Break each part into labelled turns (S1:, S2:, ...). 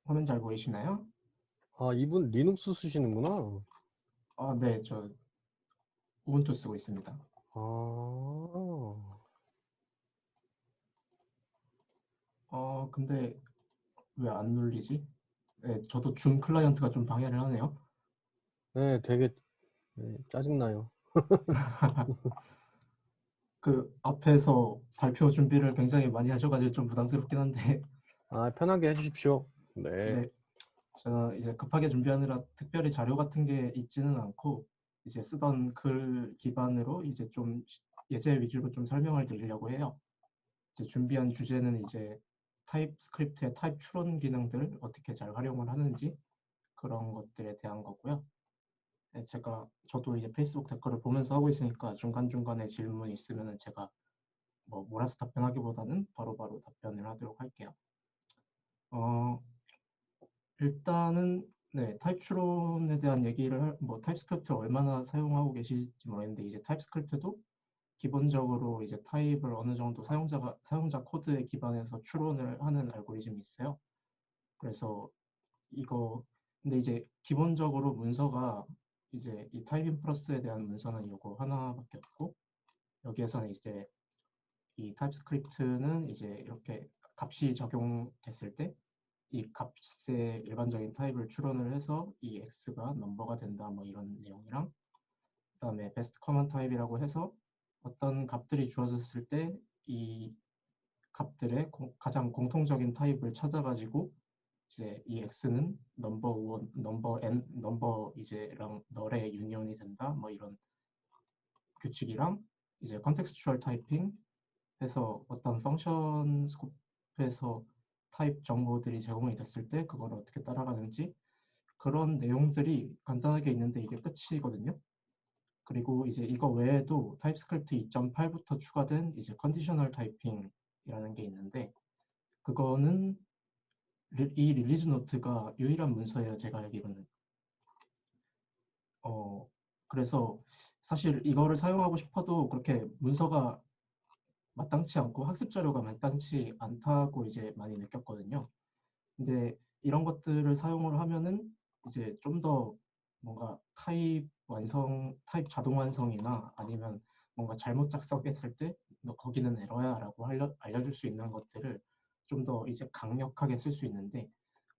S1: 화면 잘 보이시나요?
S2: 아, 이분 리눅스 쓰시는구나.
S1: 네, 저 우분투 쓰고 있습니다.
S2: 아,
S1: 근데 왜 안 눌리지? 네, 저도 줌 클라이언트가 좀 방해를 하네요.
S2: 네, 되게 짜증나요.
S1: 그 앞에서 발표 준비를 굉장히 많이 하셔가지고 좀 부담스럽긴 한데,
S2: 아, 편하게 해주십시오. 네.
S1: 네, 저는 이제 급하게 준비하느라 특별히 자료 같은 게 있지는 않고, 이제 쓰던 글 기반으로 이제 좀 예제 위주로 좀 설명을 드리려고 해요. 이제 준비한 주제는 이제 타입스크립트의 타입 추론 기능들 어떻게 잘 활용을 하는지 그런 것들에 대한 거고요. 네, 저도 이제 페이스북 댓글을 보면서 하고 있으니까 중간중간에 질문 있으면은 제가 뭐 몰아서 답변하기보다는 바로바로 답변을 하도록 할게요. 어, 일단은 네, 타입 추론에 대한 뭐 타입스크립트를 얼마나 사용하고 계실지 모르겠는데 이제 타입스크립트도 기본적으로 이제 타입을 어느 정도 사용자 코드에 기반해서 추론을 하는 알고리즘이 있어요. 그래서 이거 근데 이제 기본적으로 문서가 이제 이 타입인 플러스에 대한 문서는 이거 하나밖에 없고 여기에서는 이제 이 타입스크립트는 이제 이렇게 값이 적용됐을 때 이 값의 일반적인 타입을 추론을 해서 이 x가 넘버가 된다 뭐 이런 내용이랑 그다음에 베스트 커먼 타입이라고 해서 어떤 값들이 주어졌을 때 이 값들의 가장 공통적인 타입을 찾아가지고 이제 이 x는 넘버 원, 넘버 n, 넘버 이제랑 널의 유니온이 된다. 뭐 이런 규칙이랑 이제 컨텍스추얼 타이핑 해서 어떤 펑션 스코프에서 타입 정보들이 제공이 됐을 때 그걸 어떻게 따라가는지 그런 내용들이 간단하게 있는데 이게 끝이거든요. 그리고 이제 이거 외에도 타입스크립트 2.8부터 추가된 이제 컨디셔널 타이핑이라는 게 있는데 그거는 이 릴리즈 노트가 유일한 문서예요. 제가 알기로는. 어, 그래서 사실 이거를 사용하고 싶어도 그렇게 문서가 마땅치 않고 학습 자료가 마땅치 않다고 이제 많이 느꼈거든요. 근데 이런 것들을 사용을 하면은 이제 좀 더 뭔가 타입 자동 완성이나 아니면 뭔가 잘못 작성했을 때 너 거기는 에러야라고 알려줄 수 있는 것들을 좀 더 이제 강력하게 쓸 수 있는데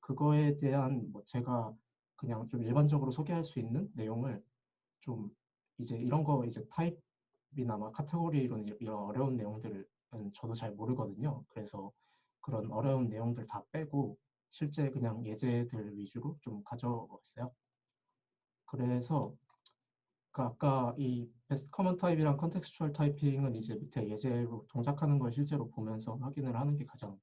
S1: 그거에 대한 뭐 제가 그냥 좀 일반적으로 소개할 수 있는 내용을 좀 이제 이런 거 이제 타입이나 막 카테고리로는 이런 어려운 내용들은 저도 잘 모르거든요. 그래서 그런 어려운 내용들 다 빼고 실제 그냥 예제들 위주로 좀 가져왔어요. 그래서 그 아까 이 베스트 커먼 타입이랑 컨텍스추얼 타이핑은 이제 밑에 예제로 동작하는 걸 실제로 보면서 확인을 하는 게 가장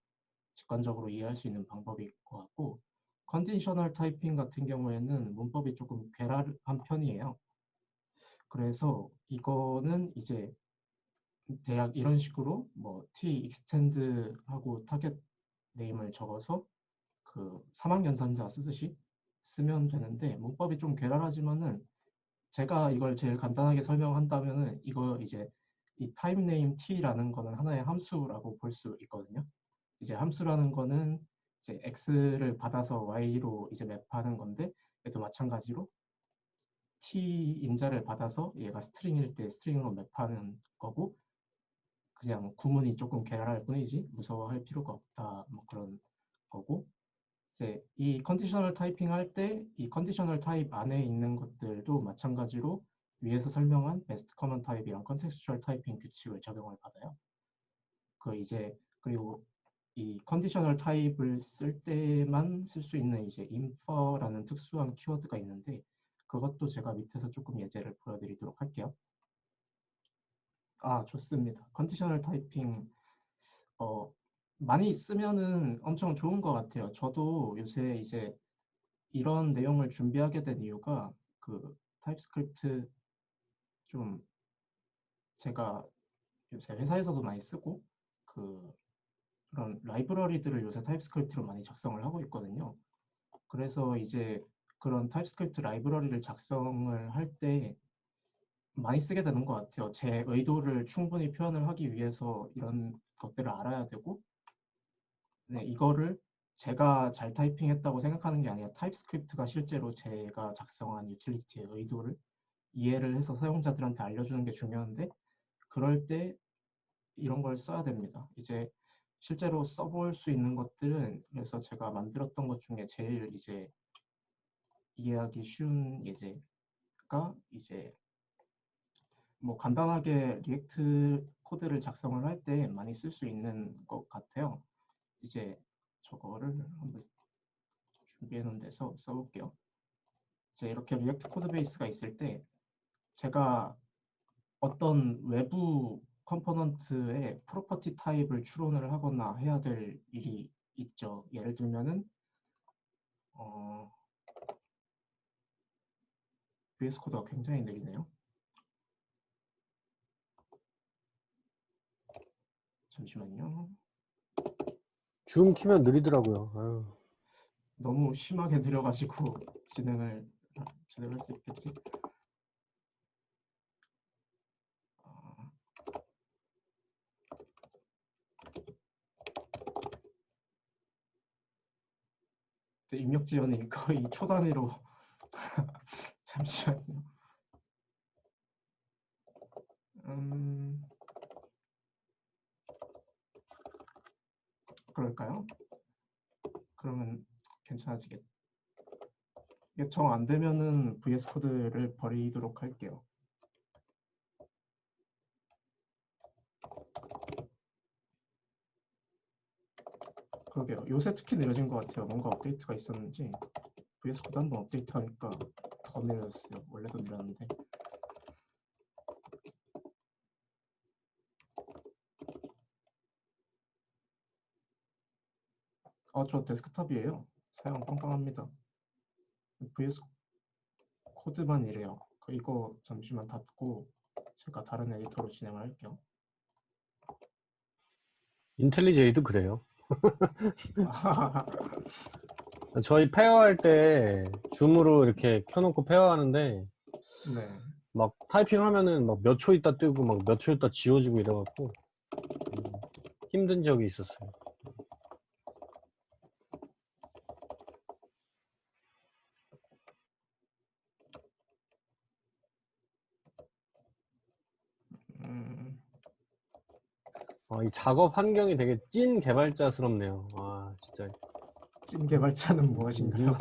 S1: 직관적으로 이해할 수 있는 방법일 것 같고 컨디셔널 타이핑 같은 경우에는 문법이 조금 괴랄한 편이에요. 그래서 이거는 이제 대략 이런 식으로 뭐 t extend 하고 타겟 네임을 적어서 그 사망 연산자 쓰듯이 쓰면 되는데 문법이 좀 괴랄하지만은 제가 이걸 제일 간단하게 설명한다면은 이거 이제 이 타입 네임 t라는 거는 하나의 함수라고 볼 수 있거든요. 이제 함수라는 거는 이제 x를 받아서 y로 이제 맵하는 건데 얘도 마찬가지로 t 인자를 받아서 얘가 스트링일 때 스트링으로 맵하는 거고 그냥 구문이 조금 괴랄할 뿐이지 무서워할 필요가 없다 뭐 그런 거고 이제 이 컨디셔널 타이핑 할 때 이 컨디셔널 타입 안에 있는 것들도 마찬가지로 위에서 설명한 베스트 커먼 타입이랑 컨텍스추얼 타이핑 규칙을 적용을 받아요. 그 이제 그리고 이 컨디셔널 타입을 쓸 때만 쓸 수 있는 이제 infer라는 특수한 키워드가 있는데 그것도 제가 밑에서 조금 예제를 보여드리도록 할게요. 좋습니다. 컨디셔널 타이핑 어, 많이 쓰면은 엄청 좋은 것 같아요. 저도 요새 이제 이런 내용을 준비하게 된 이유가 그 타입스크립트 좀 제가 요새 회사에서도 많이 쓰고 그 그런 라이브러리들을 요새 타입스크립트로 많이 작성을 하고 있거든요. 그래서 이제 그런 타입스크립트 라이브러리를 작성을 할 때 많이 쓰게 되는 것 같아요. 제 의도를 충분히 표현을 하기 위해서 이런 것들을 알아야 되고 네, 이거를 제가 잘 타이핑했다고 생각하는 게 아니라 타입스크립트가 실제로 제가 작성한 유틸리티의 의도를 이해를 해서 사용자들한테 알려주는 게 중요한데, 그럴 때 이런 걸 써야 됩니다. 이제 실제로 써볼 수 있는 것들은, 그래서 제가 만들었던 것 중에 제일 이제 이해하기 쉬운 예제가 이제 뭐 간단하게 리액트 코드를 작성을 할 때 많이 쓸 수 있는 것 같아요. 이제 저거를 한번 준비해 놓은 데서 써볼게요. 이제 이렇게 리액트 코드 베이스가 있을 때 제가 어떤 외부 컴포넌트의 프로퍼티 타입을 추론을 하거나 해야 될 일이 있죠. 예를 들면은 VS 코드가 굉장히 느리네요. 잠시만요.
S2: 줌 키면 느리더라고요. 아유.
S1: 너무 심하게 느려가지고 진행을 제대로 할 수 있겠지? 아, 입력 지연이 거의 초 단위로 잠시만요. 그럴까요? 그러면 괜찮아지겠. 이게 정 안 되면은 VS 코드를 버리도록 할게요. 그러게요. 요새 특히 느려진 것 같아요. 뭔가 업데이트가 있었는지 VS 코드 한번 업데이트하니까 더 느려졌어요. 원래도 느렸는데. 저 데스크탑이에요. 사용 빵빵합니다. VS 코드만 이래요. 이거 잠시만 닫고 제가 다른 에디터로 진행을 할게요.
S2: 인텔리제이도 그래요. 저희 페어할 때 줌으로 이렇게 켜놓고 페어하는데
S1: 네.
S2: 막 타이핑하면은 막 몇 초 있다 뜨고 막 몇 초 있다 지워지고 이래갖고 힘든 적이 있었어요. 이 작업 환경이 되게 찐 개발자스럽네요. 아 진짜.
S1: 찐 개발자는 무엇인가요?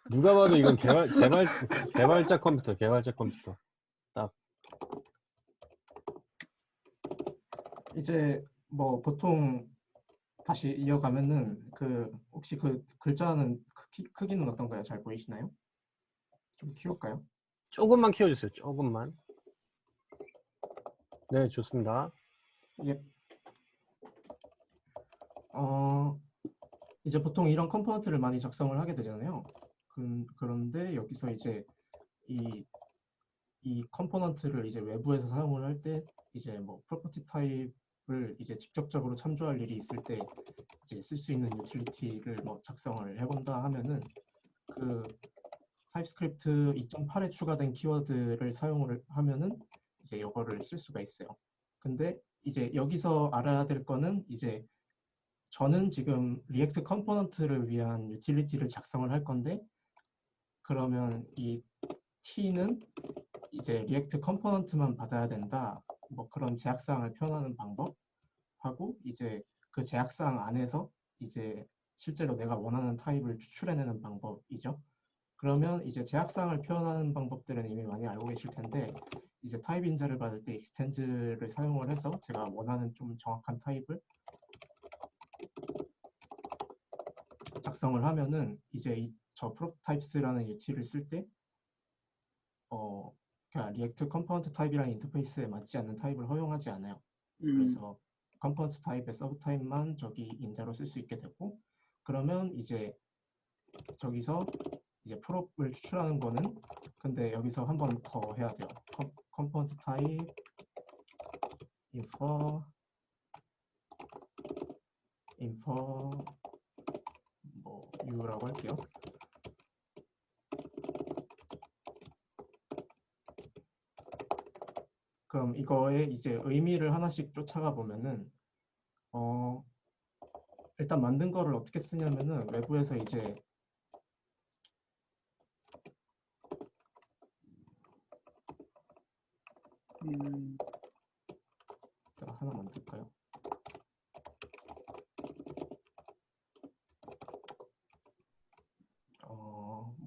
S2: 누가 봐도 이건 개발자 컴퓨터, 개발자 컴퓨터. 딱.
S1: 이제 뭐 보통 다시 이어가면은 혹시 그 글자는 크기는 어떤가요? 잘 보이시나요? 좀 키울까요?
S2: 조금만 키워주세요. 조금만. 네, 좋습니다.
S1: 예. 이제 보통 이런 컴포넌트를 많이 작성을 하게 되잖아요. 그런데 여기서 이제 이 컴포넌트를 이제 외부에서 사용을 할 때 이제 뭐 프로퍼티 타입을 이제 직접적으로 참조할 일이 있을 때 이제 쓸 수 있는 유틸리티를 뭐 작성을 해본다 하면은 그 타입스크립트 2.8에 추가된 키워드를 사용을 하면은 이제 이거를 쓸 수가 있어요. 근데 이제 여기서 알아야 될 거는 이제 저는 지금 리액트 컴포넌트를 위한 유틸리티를 작성을 할 건데, 그러면 이 t는 이제 리액트 컴포넌트만 받아야 된다, 뭐 그런 제약사항을 표현하는 방법하고, 이제 그 제약사항 안에서 이제 실제로 내가 원하는 타입을 추출해내는 방법이죠. 그러면 이제 제약사항을 표현하는 방법들은 이미 많이 알고 계실 텐데, 이제 타입 인자를 받을 때 익스텐즈를 사용을 해서 제가 원하는 좀 정확한 타입을 작성을 하면은 이제 저 프로타입스라는 유틸을 쓸 때 그러니까 리액트 컴포넌트 타입이랑 인터페이스에 맞지 않는 타입을 허용하지 않아요. 그래서 컴포넌트 타입의 서브 타입만 저기 인자로 쓸 수 있게 되고, 그러면 이제 저기서 이제 프롭을 추출하는 거는, 근데 여기서 한 번 더 해야 돼요. 컴포넌트 타입 infer 뭐 u라고 할게요. 그럼 이거에 이제 의미를 하나씩 쫓아가 보면은 일단 일단 만든 거를 어떻게 쓰냐면은 외부에서 이제 일단 하나 만들까요?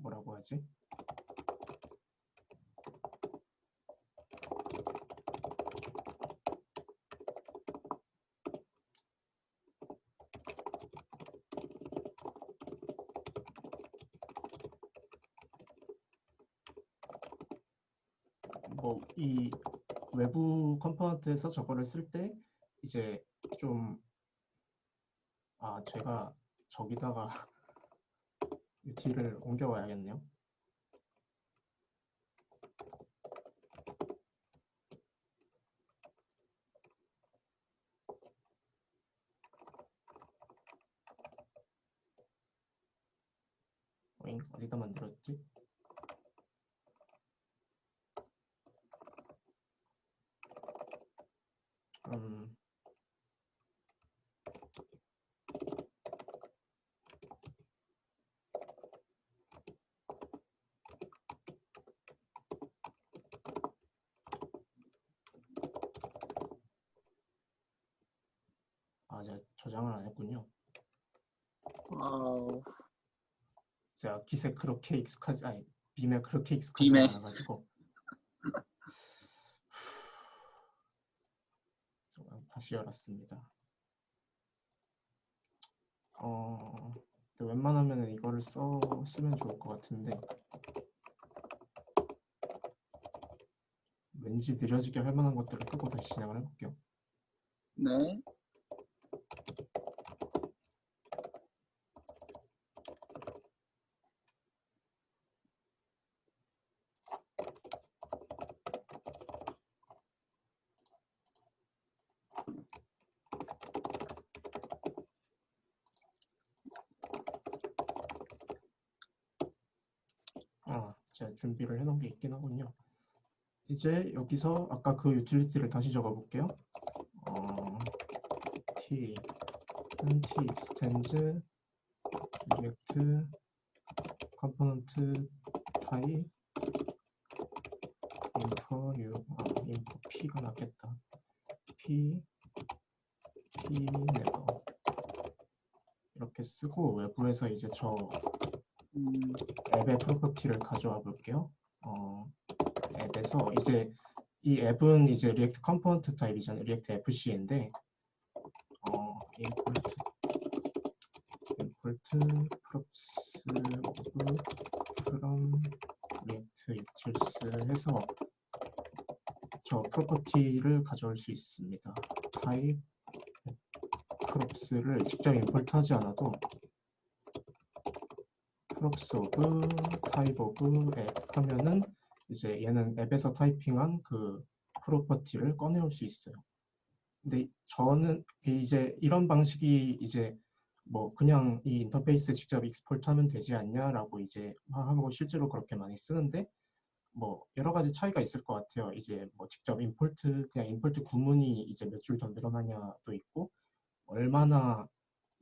S1: 뭐라고 하지? 뭐 이 외부 컴포넌트에서 저거를 쓸 때 이제 좀 제가 저기다가 뒤를 옮겨와야겠네요. 어디다 만들었지? 음, 제가 저장을 안 했군요.
S3: 와우.
S1: 제가 깃에 그렇게 익숙하지, 빔에 그렇게 익숙하지가
S3: 빔에.
S1: 않아가지고. 다시 열었습니다. 근데 웬만하면 이거를 쓰면 좋을 것 같은데 왠지 느려지게 할 만한 것들을 끄고 다시 진행을 해볼게요.
S3: 네.
S1: 제가 준비를 해놓은 게 있긴 하군요. 이제 여기서 아까 그 유틸리티를 다시 적어볼게요. t extends react component type info info p가 낫겠다. p never 이렇게 쓰고 외부에서 이제 저 앱의 프로퍼티를 가져와 볼게요. 앱에서 이제 이 앱은 이제 리액트 컴포넌트 타입이잖아요. 리액트 FC인데 import props of from react utils 해서 저 프로퍼티를 가져올 수 있습니다. type props를 직접 임포트하지 않아도 props of type of app 하면은 이제 얘는 앱에서 타이핑한 그 프로퍼티를 꺼내올 수 있어요. 근데 저는 이제 이런 방식이 이제 뭐 그냥 이 인터페이스에 직접 익스포트하면 되지 않냐라고 이제 하고 실제로 그렇게 많이 쓰는데 뭐 여러 가지 차이가 있을 것 같아요. 이제 뭐 직접 그냥 임포트 구문이 이제 몇 줄 더 늘어나냐도 있고 얼마나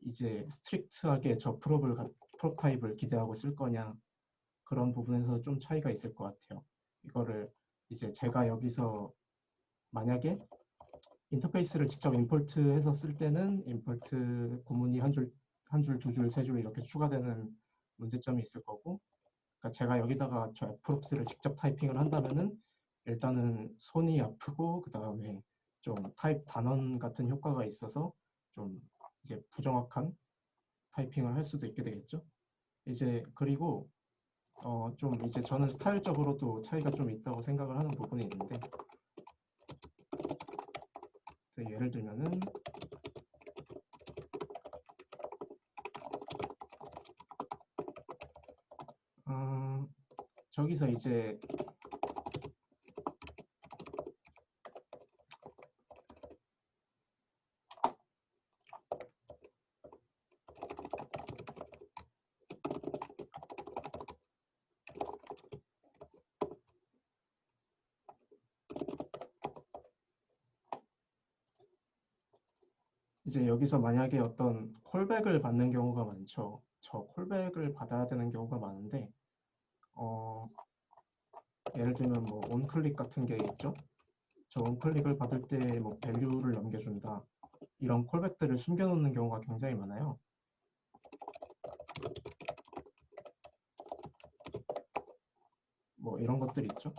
S1: 이제 스트릭트하게 저 프롭 타입을 기대하고 쓸 거냐 그런 부분에서 좀 차이가 있을 것 같아요. 이거를 이제 제가 여기서 만약에 인터페이스를 직접 임포트해서 쓸 때는 임포트 구문이 한 줄, 두 줄, 세 줄 이렇게 추가되는 문제점이 있을 거고, 그러니까 제가 여기다가 저 frops를 직접 타이핑을 한다면은 일단은 손이 아프고 그 다음에 좀 타입 단원 같은 효과가 있어서 좀 이제 부정확한 타이핑을 할 수도 있게 되겠죠. 이제 그리고 좀 이제 저는 스타일적으로도 차이가 좀 있다고 생각을 하는 부분이 있는데 예를 들면은 저기서 이제 이제 여기서 만약에 어떤 콜백을 받는 경우가 많죠. 저 콜백을 받아야 되는 경우가 많은데 예를 들면 뭐 온클릭 같은 게 있죠. 저 온클릭을 받을 때 뭐 밸류를 넘겨준다. 이런 콜백들을 숨겨놓는 경우가 굉장히 많아요. 뭐 이런 것들이 있죠.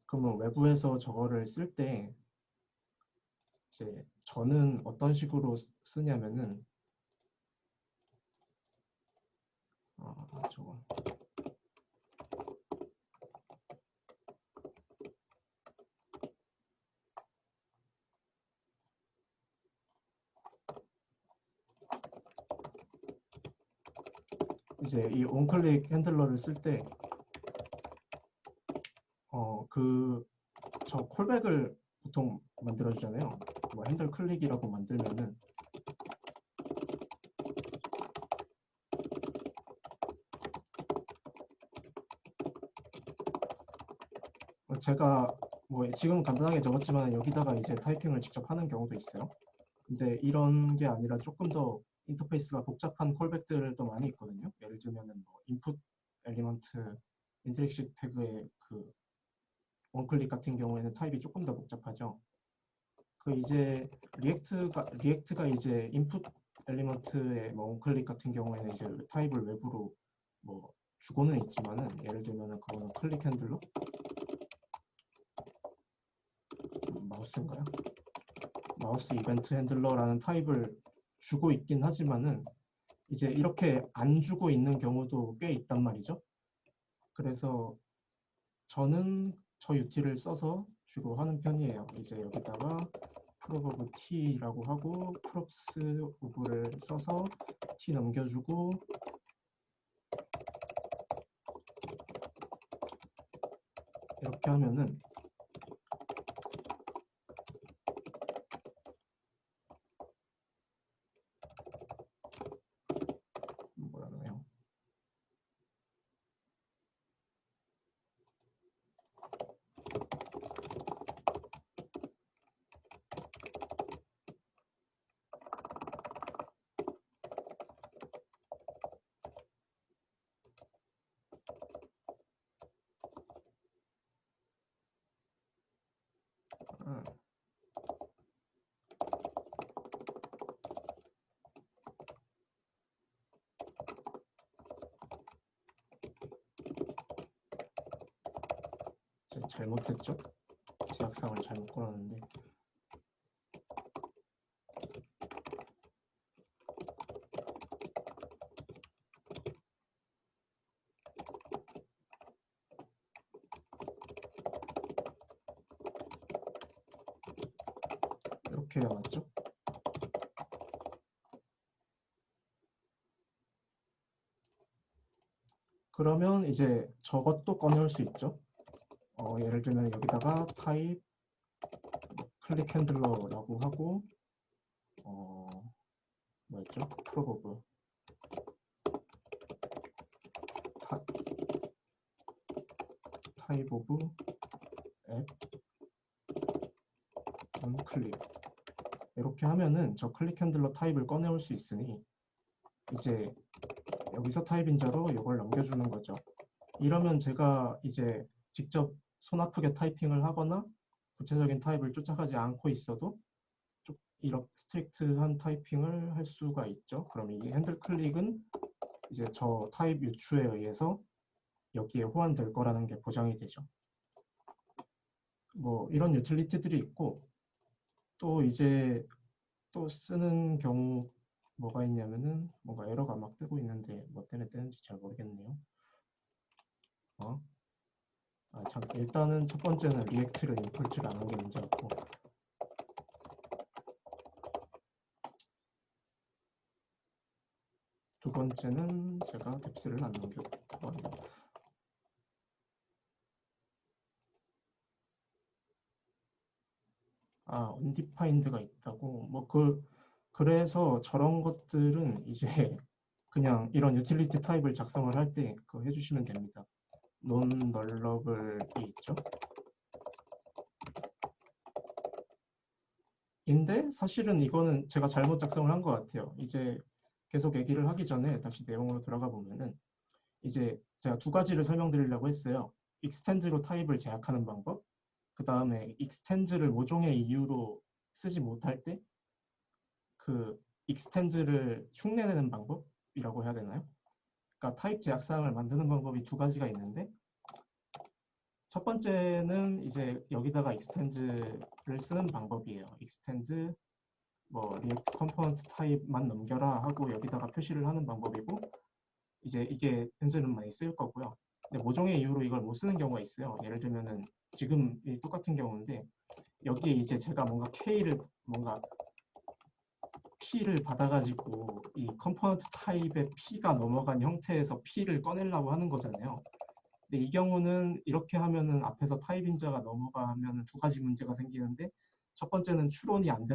S1: 그러면 외부에서 저거를 쓸 때 이제 저는 어떤 식으로 쓰냐면은 저거 이제 이 온클릭 핸들러를 쓸 때 저 콜백을 보통 만들어주잖아요. 뭐 핸들 클릭이라고 만들면은 제가 뭐 지금은 간단하게 적었지만 여기다가 이제 타이핑을 직접 하는 경우도 있어요. 근데 이런 게 아니라 조금 더 인터페이스가 복잡한 콜백들도 많이 있거든요. 예를 들면은 뭐 인풋 엘리먼트 인트릭식 태그의 그 원클릭 같은 경우에는 타입이 조금 더 복잡하죠. 그 이제 리액트가 이제 인풋 엘리먼트의 뭐 원클릭 같은 경우에는 이제 타입을 외부로 뭐 주고는 있지만은 예를 들면은 그거는 클릭 핸들러 마우스인가요? 마우스 이벤트 핸들러라는 타입을 주고 있긴 하지만은 이제 이렇게 안 주고 있는 경우도 꽤 있단 말이죠. 그래서 저는 저 UT를 써서 주로 하는 편이에요. 이제 여기다가 prop of t라고 하고 props of를 써서 t 넘겨주고 이렇게 하면은 뭐라 그래요? 아, 제가 잘못했죠? 제약상을 잘못 걸었는데 이렇게 해야 맞죠? 그러면 이제 저것도 꺼내올 수 있죠. 예를 들면 여기다가 타입 클릭 핸들러라고 하고 뭐였죠? 프로버브 타입 오브 앱 온클릭 이렇게 하면은 저 클릭 핸들러 타입을 꺼내올 수 있으니 이제 여기서 타입인자로 이걸 넘겨주는 거죠. 이러면 제가 이제 직접 손 아프게 타이핑을 하거나 구체적인 타입을 쫓아가지 않고 있어도 좀 이렇게 스트릭트한 타이핑을 할 수가 있죠. 그럼 이 핸들 클릭은 이제 저 타입 유추에 의해서 여기에 호환될 거라는 게 보장이 되죠. 뭐 이런 유틸리티들이 있고 또 이제 또 쓰는 경우 뭐가 있냐면은 뭔가 에러가 막 뜨고 있는데 뭐 때문에 뜨는지 잘 모르겠네요. 참 일단은 첫 번째는 리액트를 임포트를 안 한 게 문제였고 두 번째는 제가 뎁스를 안 넘겼고 undefined가 있다고 그래서 저런 것들은 이제 그냥 이런 유틸리티 타입을 작성을 할 때 그거 해주시면 됩니다. non nullable이 있죠. 인데 사실은 이거는 제가 잘못 작성을 한 것 같아요. 이제 계속 얘기를 하기 전에 다시 내용으로 돌아가 보면은 이제 제가 두 가지를 설명드리려고 했어요. 익스텐드로 타입을 제약하는 방법, 그 다음에 익스텐드를 모종의 이유로 쓰지 못할 때 그 익스텐드를 흉내내는 방법이라고 해야 되나요? 그러니까 타입 제약 사항을 만드는 방법이 두 가지가 있는데 첫 번째는 이제 여기다가 익스텐드를 쓰는 방법이에요. 익스텐드 뭐 리액트 컴포넌트 타입만 넘겨라 하고 여기다가 표시를 하는 방법이고 이제 이게 현재는 많이 쓰일 거고요. 근데 모종의 이유로 이걸 못 쓰는 경우가 있어요. 예를 들면은 지금 이 똑같은 경우인데 여기에 이제 제가 뭔가 K를 뭔가 P를 받아가지고 이 컴포넌트 타입의 P가 넘어간 형태에서 P를 꺼내려고 하는 거잖아요. 근데 이 경우는 이렇게 하면은 앞에서 타입 인자가 넘어가면 두 가지 문제가 생기는데 첫 번째는 추론이 안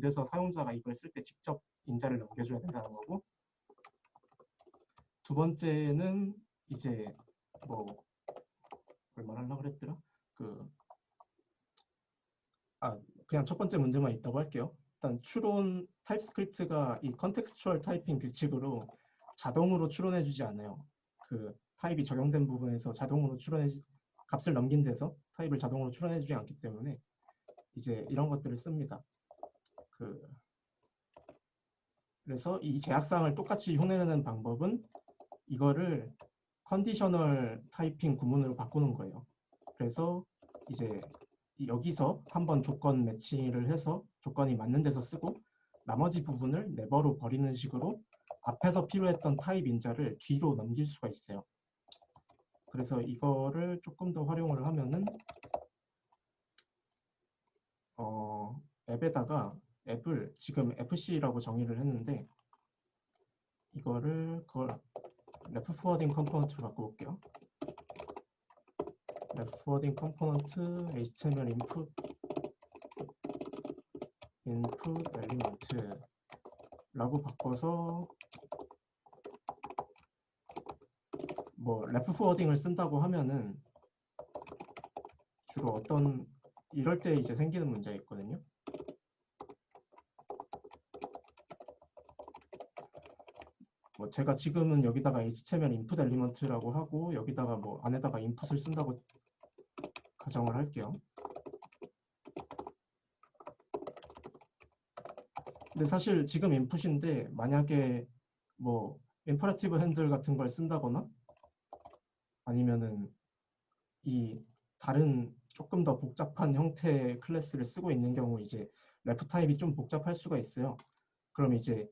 S1: 돼서 사용자가 이걸 쓸 때 직접 인자를 넘겨줘야 된다는 거고 두 번째는 이제 뭐 얼마나 하려고 그랬더라? 그 아, 그냥 첫 번째 문제만 있다고 할게요. 일단 추론 타입스크립트가 이 컨텍스추얼 타이핑 규칙으로 자동으로 추론해주지 않아요. 그 타입이 적용된 부분에서 자동으로 값을 넘긴 데서 타입을 자동으로 추론해주지 않기 때문에 이제 이런 것들을 씁니다. 그래서 이 제약사항을 똑같이 흉내내는 방법은 이거를 컨디셔널 타이핑 구문으로 바꾸는 거예요. 그래서 이제 여기서 한번 조건 매치를 해서 조건이 맞는 데서 쓰고 나머지 부분을 네버로 버리는 식으로 앞에서 필요했던 타입 인자를 뒤로 넘길 수가 있어요. 그래서 이거를 조금 더 활용을 하면은 앱에다가 앱을 지금 FC라고 정의를 했는데 그걸 래프 포워딩 컴포넌트로 바꿔볼게요. 래프 포워딩 컴포넌트 HTML input element라고 바꿔서 뭐 래프 포워딩을 쓴다고 하면은 주로 이럴 때 이제 생기는 문제가 있거든요. 뭐 제가 지금은 여기다가 HTML input element라고 하고 여기다가 뭐 안에다가 input을 쓴다고 가정을 할게요. 근데 사실 지금 input인데 만약에 뭐 임퍼러티브 핸들 같은 걸 쓴다거나 아니면은 이 다른 조금 더 복잡한 형태의 클래스를 쓰고 있는 경우 이제 레프 타입이 좀 복잡할 수가 있어요. 그럼 이제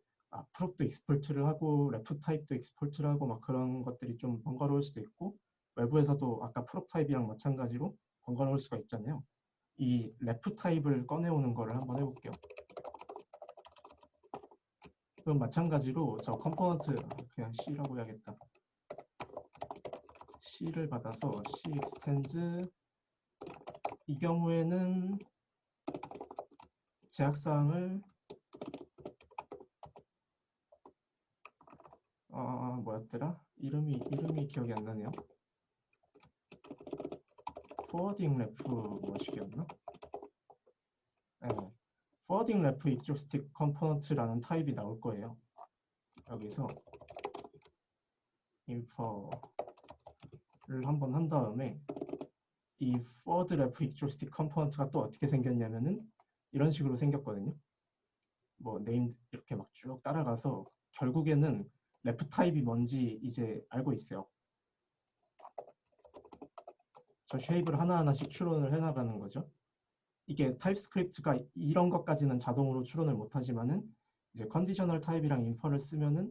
S1: 프롭도 익스포트를 하고 레프 타입도 익스포트를 하고 막 그런 것들이 좀 번거로울 수도 있고 외부에서도 아까 프롭 타입이랑 마찬가지로 번거로울 수가 있잖아요. 이 레프 타입을 꺼내오는 거를 한번 해볼게요. 그럼 마찬가지로 저 컴포넌트 그냥 C라고 해야겠다. C를 받아서 C extends 이 경우에는 제약사항을 뭐였더라? 이름이 기억이 안 나네요. 포워딩 래프 뭐식이었나? 네. 포워딩 래프 익조스틱 컴포넌트라는 타입이 나올 거예요. 여기서 인퍼를 한번 한 다음에 이 forward 래프 익조스틱 컴포넌트가 또 어떻게 생겼냐면은 이런 식으로 생겼거든요. 뭐 네임 이렇게 막 쭉 따라가서 결국에는 래프 타입이 뭔지 이제 알고 있어요. 저 쉐입을 하나하나씩 추론을 해나가는 거죠. 이게 타입스크립트가 이런 것까지는 자동으로 추론을 못하지만은 이제 컨디셔널 타입이랑 인퍼를 쓰면은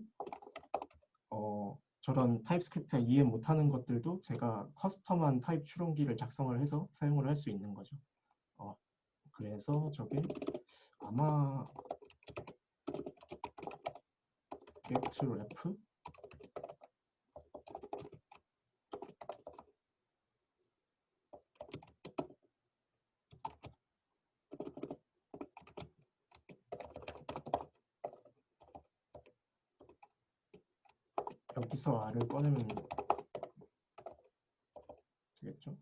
S1: 저런 타입스크립트가 이해 못하는 것들도 제가 커스텀한 타입 추론기를 작성을 해서 사용을 할 수 있는 거죠. 그래서 저게 아마 get ref 여기서 R을 꺼내면 되겠죠.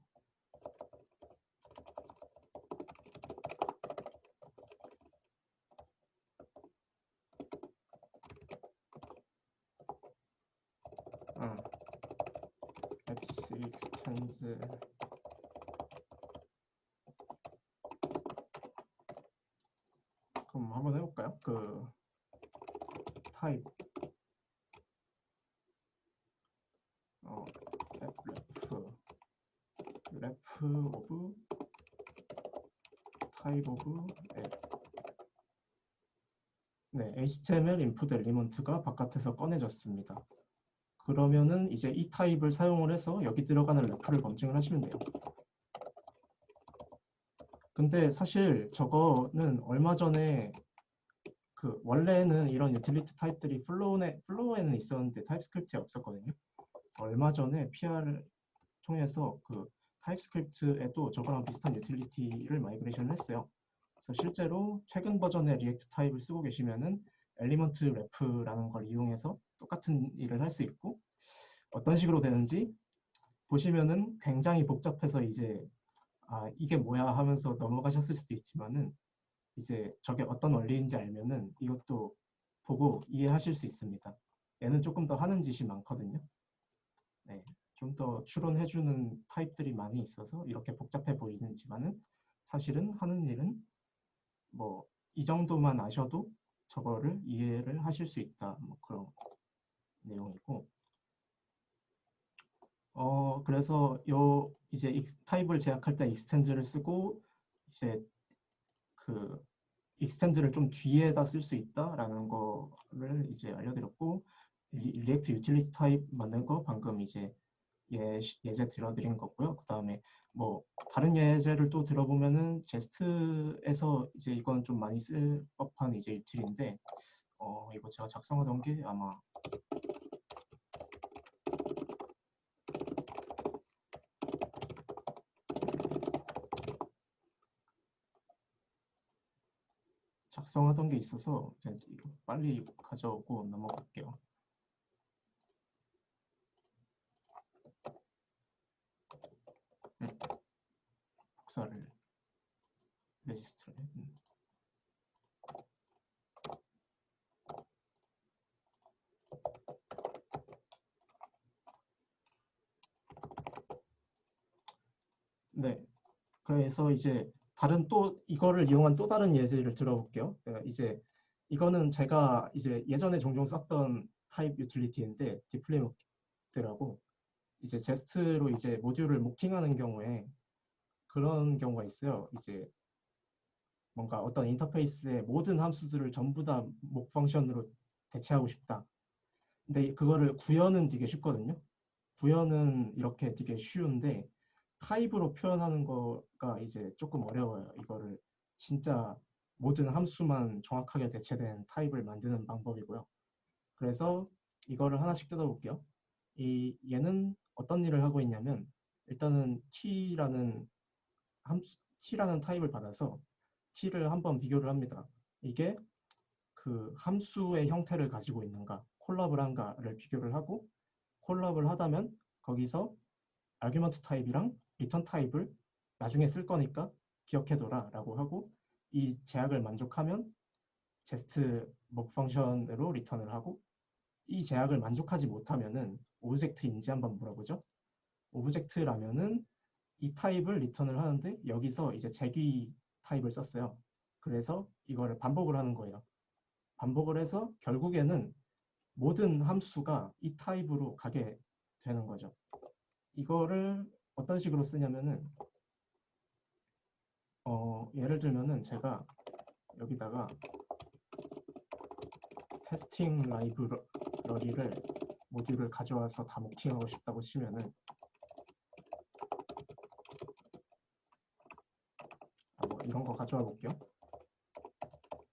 S1: extends 그럼 한번 해볼까요? 그 type ref of type of app. 네, HTML input 엘리먼트가 바깥에서 꺼내졌습니다. 그러면은 이제 이 타입을 사용을 해서 여기 들어가는 ref를 검증을 하시면 돼요. 근데 사실 저거는 얼마 전에 그 원래는 이런 유틸리티 타입들이 플로우에는 있었는데 타입스크립트에 없었거든요. 그래서 얼마 전에 PR을 통해서 그 타입스크립트에도 저거랑 비슷한 유틸리티를 마이그레이션을 했어요. 그래서 실제로 최근 버전의 리액트 타입을 쓰고 계시면은 엘리먼트 래프라는 걸 이용해서 똑같은 일을 할 수 있고, 어떤 식으로 되는지 보시면은 굉장히 복잡해서 이제 이게 뭐야 하면서 넘어가셨을 수도 있지만은 이제 저게 어떤 원리인지 알면은 이것도 보고 이해하실 수 있습니다. 얘는 조금 더 하는 짓이 많거든요. 네, 좀 더 추론해주는 타입들이 많이 있어서 이렇게 복잡해 보이는지만은 사실은 하는 일은 뭐 이 정도만 아셔도 저거를 이해를 하실 수 있다. 뭐 그런 내용이고, 그래서 요 이제 타입을 제약할 때 익스텐드를 쓰고 이제 그 익스텐드를 좀 뒤에다 쓸 수 있다라는 거를 이제 알려드렸고, 리액트 유틸리티 타입 만든 거 방금 이제 예제 들어드린 거고요. 그 다음에 뭐 다른 예제를 또 들어보면은 제스트에서 이제 이건 좀 많이 쓸 법한 이제 유틸인데, 이거 제가 작성하던 게 아마 작성하던 게 있어서 이제 빨리 가져오고 넘어갈게요. 복사를 레지스트를 네, 그래서 이제 다른 또 이거를 이용한 또 다른 예제를 들어볼게요. 이제 이거는 제가 이제 예전에 종종 썼던 타입 유틸리티인데 디플레이모드라고 이제 제스트로 이제 모듈을 모킹하는 경우에 그런 경우가 있어요. 이제 뭔가 어떤 인터페이스의 모든 함수들을 전부 다 목 펑션으로 대체하고 싶다. 근데 그거를 구현은 되게 쉽거든요. 구현은 이렇게 되게 쉬운데 타입으로 표현하는 거가 이제 조금 어려워요. 이거를 진짜 모든 함수만 정확하게 대체된 타입을 만드는 방법이고요. 그래서 이거를 하나씩 뜯어볼게요. 얘는 어떤 일을 하고 있냐면 일단은 t라는 타입을 받아서 t를 한번 비교를 합니다. 이게 그 함수의 형태를 가지고 있는가, 콜랍을 한가를 비교를 하고, 콜랍을 하다면 거기서 아규먼트 타입이랑 리턴 타입을 나중에 쓸 거니까 기억해둬라 라고 하고, 이 제약을 만족하면 제스트 목 펑션으로 리턴을 하고, 이 제약을 만족하지 못하면은 오브젝트인지 한번 물어보죠. 오브젝트라면은 이 타입을 리턴을 하는데 여기서 이제 제귀 타입을 썼어요. 그래서 이거를 반복을 하는 거예요. 반복을 해서 결국에는 모든 함수가 이 타입으로 가게 되는 거죠. 이거를 어떤 식으로 쓰냐면은 예를 들면은 제가 여기다가 테스팅 라이브러리를 모듈을 가져와서 다 모킹하고 싶다고 치면은 뭐 이런 거 가져와 볼게요.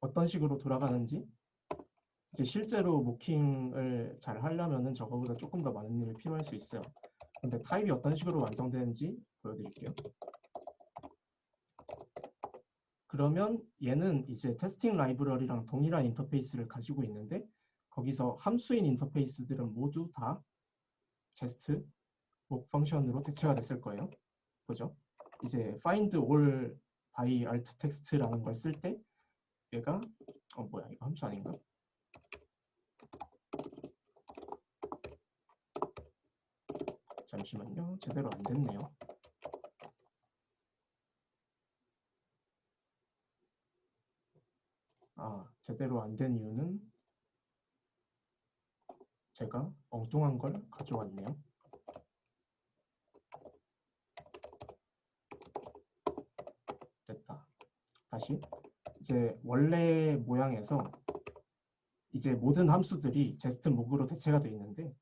S1: 어떤 식으로 돌아가는지 이제 실제로 모킹을 잘 하려면은 저거보다 조금 더 많은 일이 필요할 수 있어요. 근데 타입이 어떤 식으로 완성되는지 보여드릴게요. 그러면 얘는 이제 테스팅 라이브러리랑 동일한 인터페이스를 가지고 있는데 거기서 함수인 인터페이스들은 모두 다 제스트 목 펑션으로 대체가 됐을 거예요. 보죠. 이제 find all by alt text라는 걸 쓸 때 얘가 뭐야 이거 함수 아닌가? 잠시만요. 제대로 안 됐네요. 제대로 안 된 이유는 제가 엉뚱한 걸 가져왔네요. 됐다. 다시. 이제 원래 모양에서 이제 모든 함수들이 제스트 목으로 대체가 되어 있는데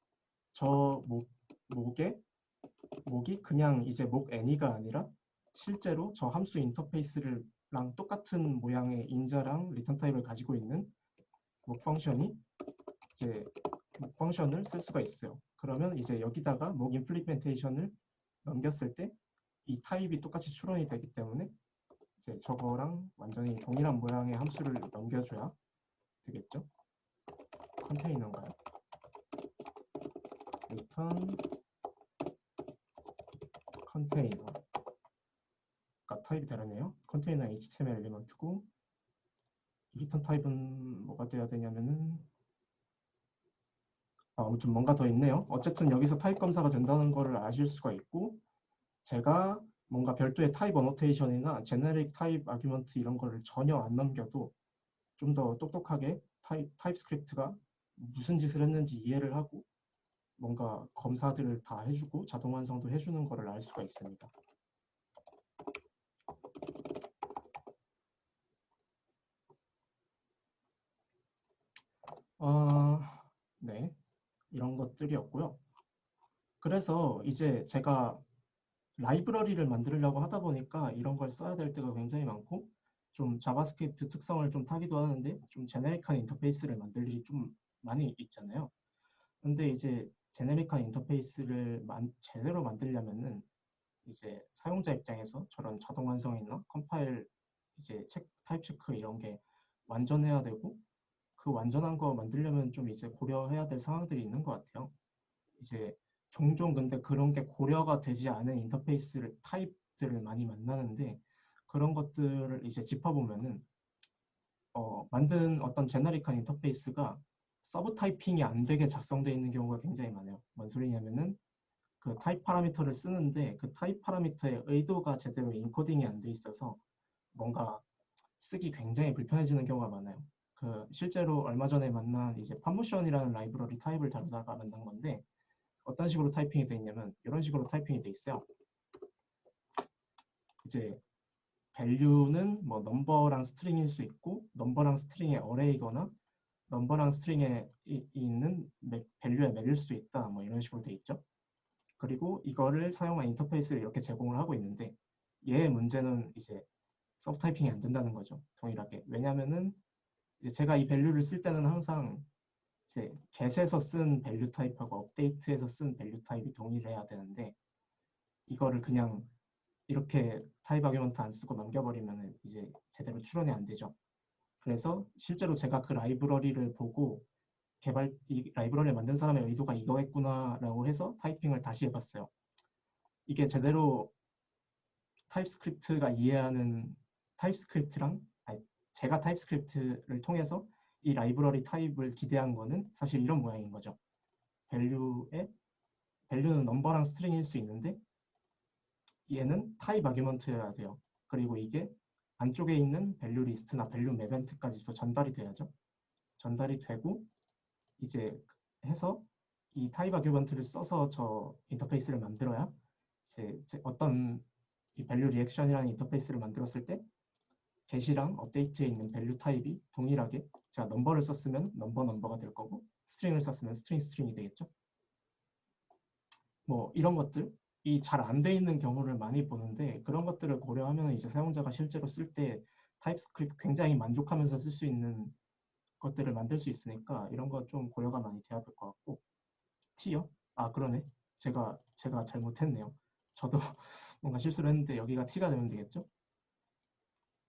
S1: 저 목이 그냥 이제 목 any가 아니라 실제로 저 함수 인터페이스랑 똑같은 모양의 인자랑 리턴 타입을 가지고 있는 목 펑션이 이제 목 펑션을 쓸 수가 있어요. 그러면 이제 여기다가 목 임플리멘테이션을 넘겼을 때 이 타입이 똑같이 추론이 되기 때문에 이제 저거랑 완전히 동일한 모양의 함수를 넘겨줘야 되겠죠. 컨테이너인가요? 리턴 컨테이너가 타입이 다르네요. 컨테이너 HTML 엘리먼트고 리턴 타입은 뭐가 돼야 되냐면은 아무튼 뭔가 더 있네요. 어쨌든 여기서 타입 검사가 된다는 거를 아실 수가 있고 제가 뭔가 별도의 타입 어노테이션이나 제네릭 타입 아규먼트 이런 거를 전혀 안 넘겨도 좀 더 똑똑하게 타입스크립트가 무슨 짓을 했는지 이해를 하고 뭔가 검사들을 다 해주고 자동 완성도 해주는 거를 알 수가 있습니다. 네, 이런 것들이었고요. 그래서 이제 제가 라이브러리를 만들려고 하다 보니까 이런 걸 써야 될 때가 굉장히 많고 좀 자바스크립트 특성을 좀 타기도 하는데 좀 제네릭한 인터페이스를 만들 일이 좀 많이 있잖아요. 근데 이제 제네릭한 인터페이스를 제대로 만들려면은 이제 사용자 입장에서 저런 자동 완성이나 컴파일 이제 타입 체크 이런 게 완전해야 되고 그 완전한 거 만들려면 좀 이제 고려해야 될 상황들이 있는 것 같아요. 이제 종종 근데 그런 게 고려가 되지 않은 인터페이스를 타입들을 많이 만나는데 그런 것들을 이제 짚어보면은 만든 어떤 제너릭한 인터페이스가 서브 타이핑이 안 되게 작성되어 있는 경우가 굉장히 많아요. 뭔 소리냐면은 그 타입 파라미터를 쓰는데 그 타입 파라미터의 의도가 제대로 인코딩이 안 돼 있어서 뭔가 쓰기 굉장히 불편해지는 경우가 많아요. 그 실제로 얼마 전에 만난 이제 파모션이라는 라이브러리 타입을 다루다가 만난 건데 어떤 식으로 타이핑이 돼 있냐면 이런 식으로 타이핑이 돼 있어요. 이제 value는 뭐 넘버랑 스트링일 수 있고 넘버랑 스트링의 어레이거나 넘버랑 스트링에 있는 value에 매릴 수도 있다. 뭐 이런 식으로 돼 있죠. 그리고 이거를 사용한 인터페이스를 이렇게 제공을 하고 있는데 얘의 문제는 이제 서브 타이핑이 안 된다는 거죠. 동일하게. 왜냐면은 이제 제가 이 value를 쓸 때는 항상 이제 get에서 쓴 value 타입하고 update에서 쓴 value 타입이 동일해야 되는데 이거를 그냥 이렇게 타입 아규먼트 안 쓰고 넘겨버리면 이제 제대로 추론이 안 되죠. 그래서 실제로 제가 그 라이브러리를 보고 이 라이브러리를 만든 사람의 의도가 이거였구나라고 해서 타이핑을 다시 해봤어요. 이게 제대로 타입스크립트가 이해하는 타입스크립트랑 제가 타입스크립트를 통해서 이 라이브러리 타입을 기대한 거는 사실 이런 모양인 거죠. value는 넘버랑 스트링일 수 있는데 얘는 타입 아규먼트여야 돼요. 그리고 이게 안쪽에 있는 밸류 리스트나 밸류 매벤트까지도 전달이 돼야죠. 전달이 되고 이제 해서 이 타입 아규먼트를 써서 저 인터페이스를 만들어야 이제 어떤 이 밸류 리액션이라는 인터페이스를 만들었을 때 get이랑 업데이트에 있는 밸류 타입이 동일하게 제가 넘버를 썼으면 넘버가 될 거고 스트링을 썼으면 스트링이 되겠죠. 뭐 이런 것들 이 잘 안 돼 있는 경우를 많이 보는데 그런 것들을 고려하면 이제 사용자가 실제로 쓸 때 타입스크립트 굉장히 만족하면서 쓸 수 있는 것들을 만들 수 있으니까 이런 거 좀 고려가 많이 돼야 될 것 같고 T요? 그러네. 제가 잘못했네요. 저도 뭔가 실수를 했는데 여기가 T가 되면 되겠죠?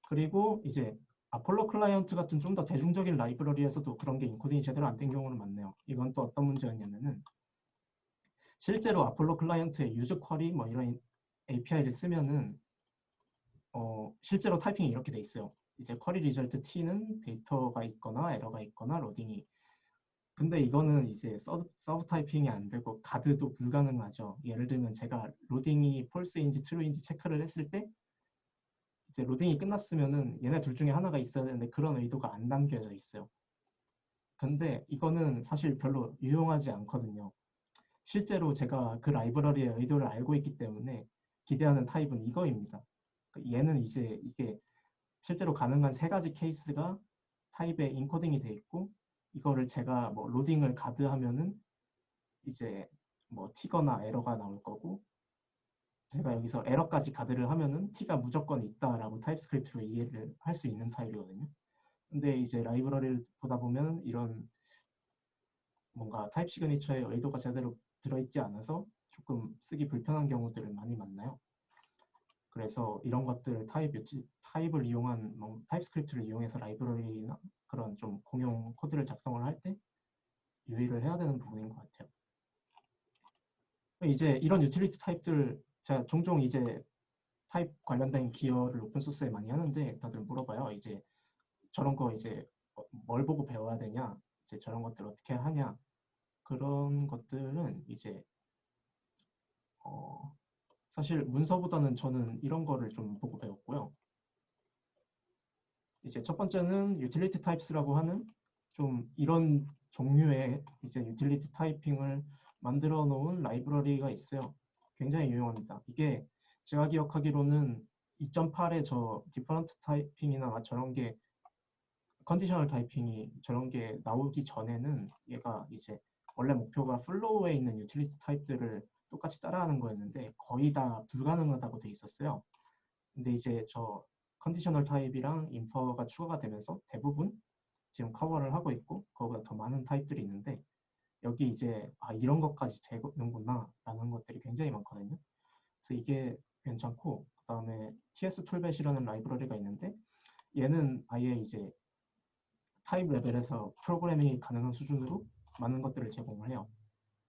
S1: 그리고 이제 아폴로 클라이언트 같은 좀 더 대중적인 라이브러리에서도 그런 게 인코딩이 제대로 안 된 경우는 많네요. 이건 또 어떤 문제였냐면은 실제로 아폴로 클라이언트의 유저 쿼리 뭐 이런 API를 쓰면은 실제로 타이핑이 이렇게 돼 있어요. 이제 쿼리 리절트 T는 데이터가 있거나 에러가 있거나 로딩이 근데 이거는 이제 서브 타이핑이 안 되고 가드도 불가능하죠. 예를 들면 제가 로딩이 폴스인지 트루인지 체크를 했을 때 이제 로딩이 끝났으면은 얘네 둘 중에 하나가 있어야 되는데 그런 의도가 안 담겨져 있어요. 근데 이거는 사실 별로 유용하지 않거든요. 실제로 제가 그 라이브러리의 의도를 알고 있기 때문에 기대하는 타입은 이거입니다. 얘는 이제 이게 실제로 가능한 세 가지 케이스가 타입에 인코딩이 돼 있고 이거를 제가 뭐 로딩을 가드하면은 이제 뭐 티거나 에러가 나올 거고 제가 여기서 에러까지 가드를 하면은 t가 무조건 있다라고 타입스크립트로 이해를 할 수 있는 타입이거든요. 근데 이제 라이브러리를 보다 보면 이런 뭔가 타입 시그니처의 의도가 제대로 들어있지 않아서 조금 쓰기 불편한 경우들을 많이 만나요. 그래서 이런 것들 타입을 이용한 타입스크립트를 이용해서 라이브러리나 그런 좀 공용 코드를 작성을 할 때 유의를 해야 되는 부분인 것 같아요. 이제 이런 유틸리티 타입들 제가 종종 이제 타입 관련된 기여를 오픈소스에 많이 하는데 다들 물어봐요. 이제 저런 거 이제 뭘 보고 배워야 되냐? 이제 저런 것들 어떻게 하냐? 그런 것들은 이제 사실 문서보다는 저는 이런 거를 좀 보고 배웠고요. 이제 첫 번째는 유틸리티 타입스라고 하는 좀 이런 종류의 이제 유틸리티 타이핑을 만들어 놓은 라이브러리가 있어요. 굉장히 유용합니다. 이게 제가 기억하기로는 2.8에 저 디퍼런트 타이핑이나 저런 게 컨디셔널 타이핑이 저런 게 나오기 전에는 얘가 이제 원래 목표가 플로우에 있는 유틸리티 타입들을 똑같이 따라하는 거였는데 거의 다 불가능하다고 돼 있었어요. 근데 이제 저 컨디셔널 타입이랑 인퍼가 추가가 되면서 대부분 지금 커버를 하고 있고 그거보다 더 많은 타입들이 있는데 여기 이제 이런 것까지 되는구나 라는 것들이 굉장히 많거든요. 그래서 이게 괜찮고 그 다음에 TS 툴벳이라는 라이브러리가 있는데 얘는 아예 이제 타입 레벨에서 프로그래밍이 가능한 수준으로 많은 것들을 제공을 해요.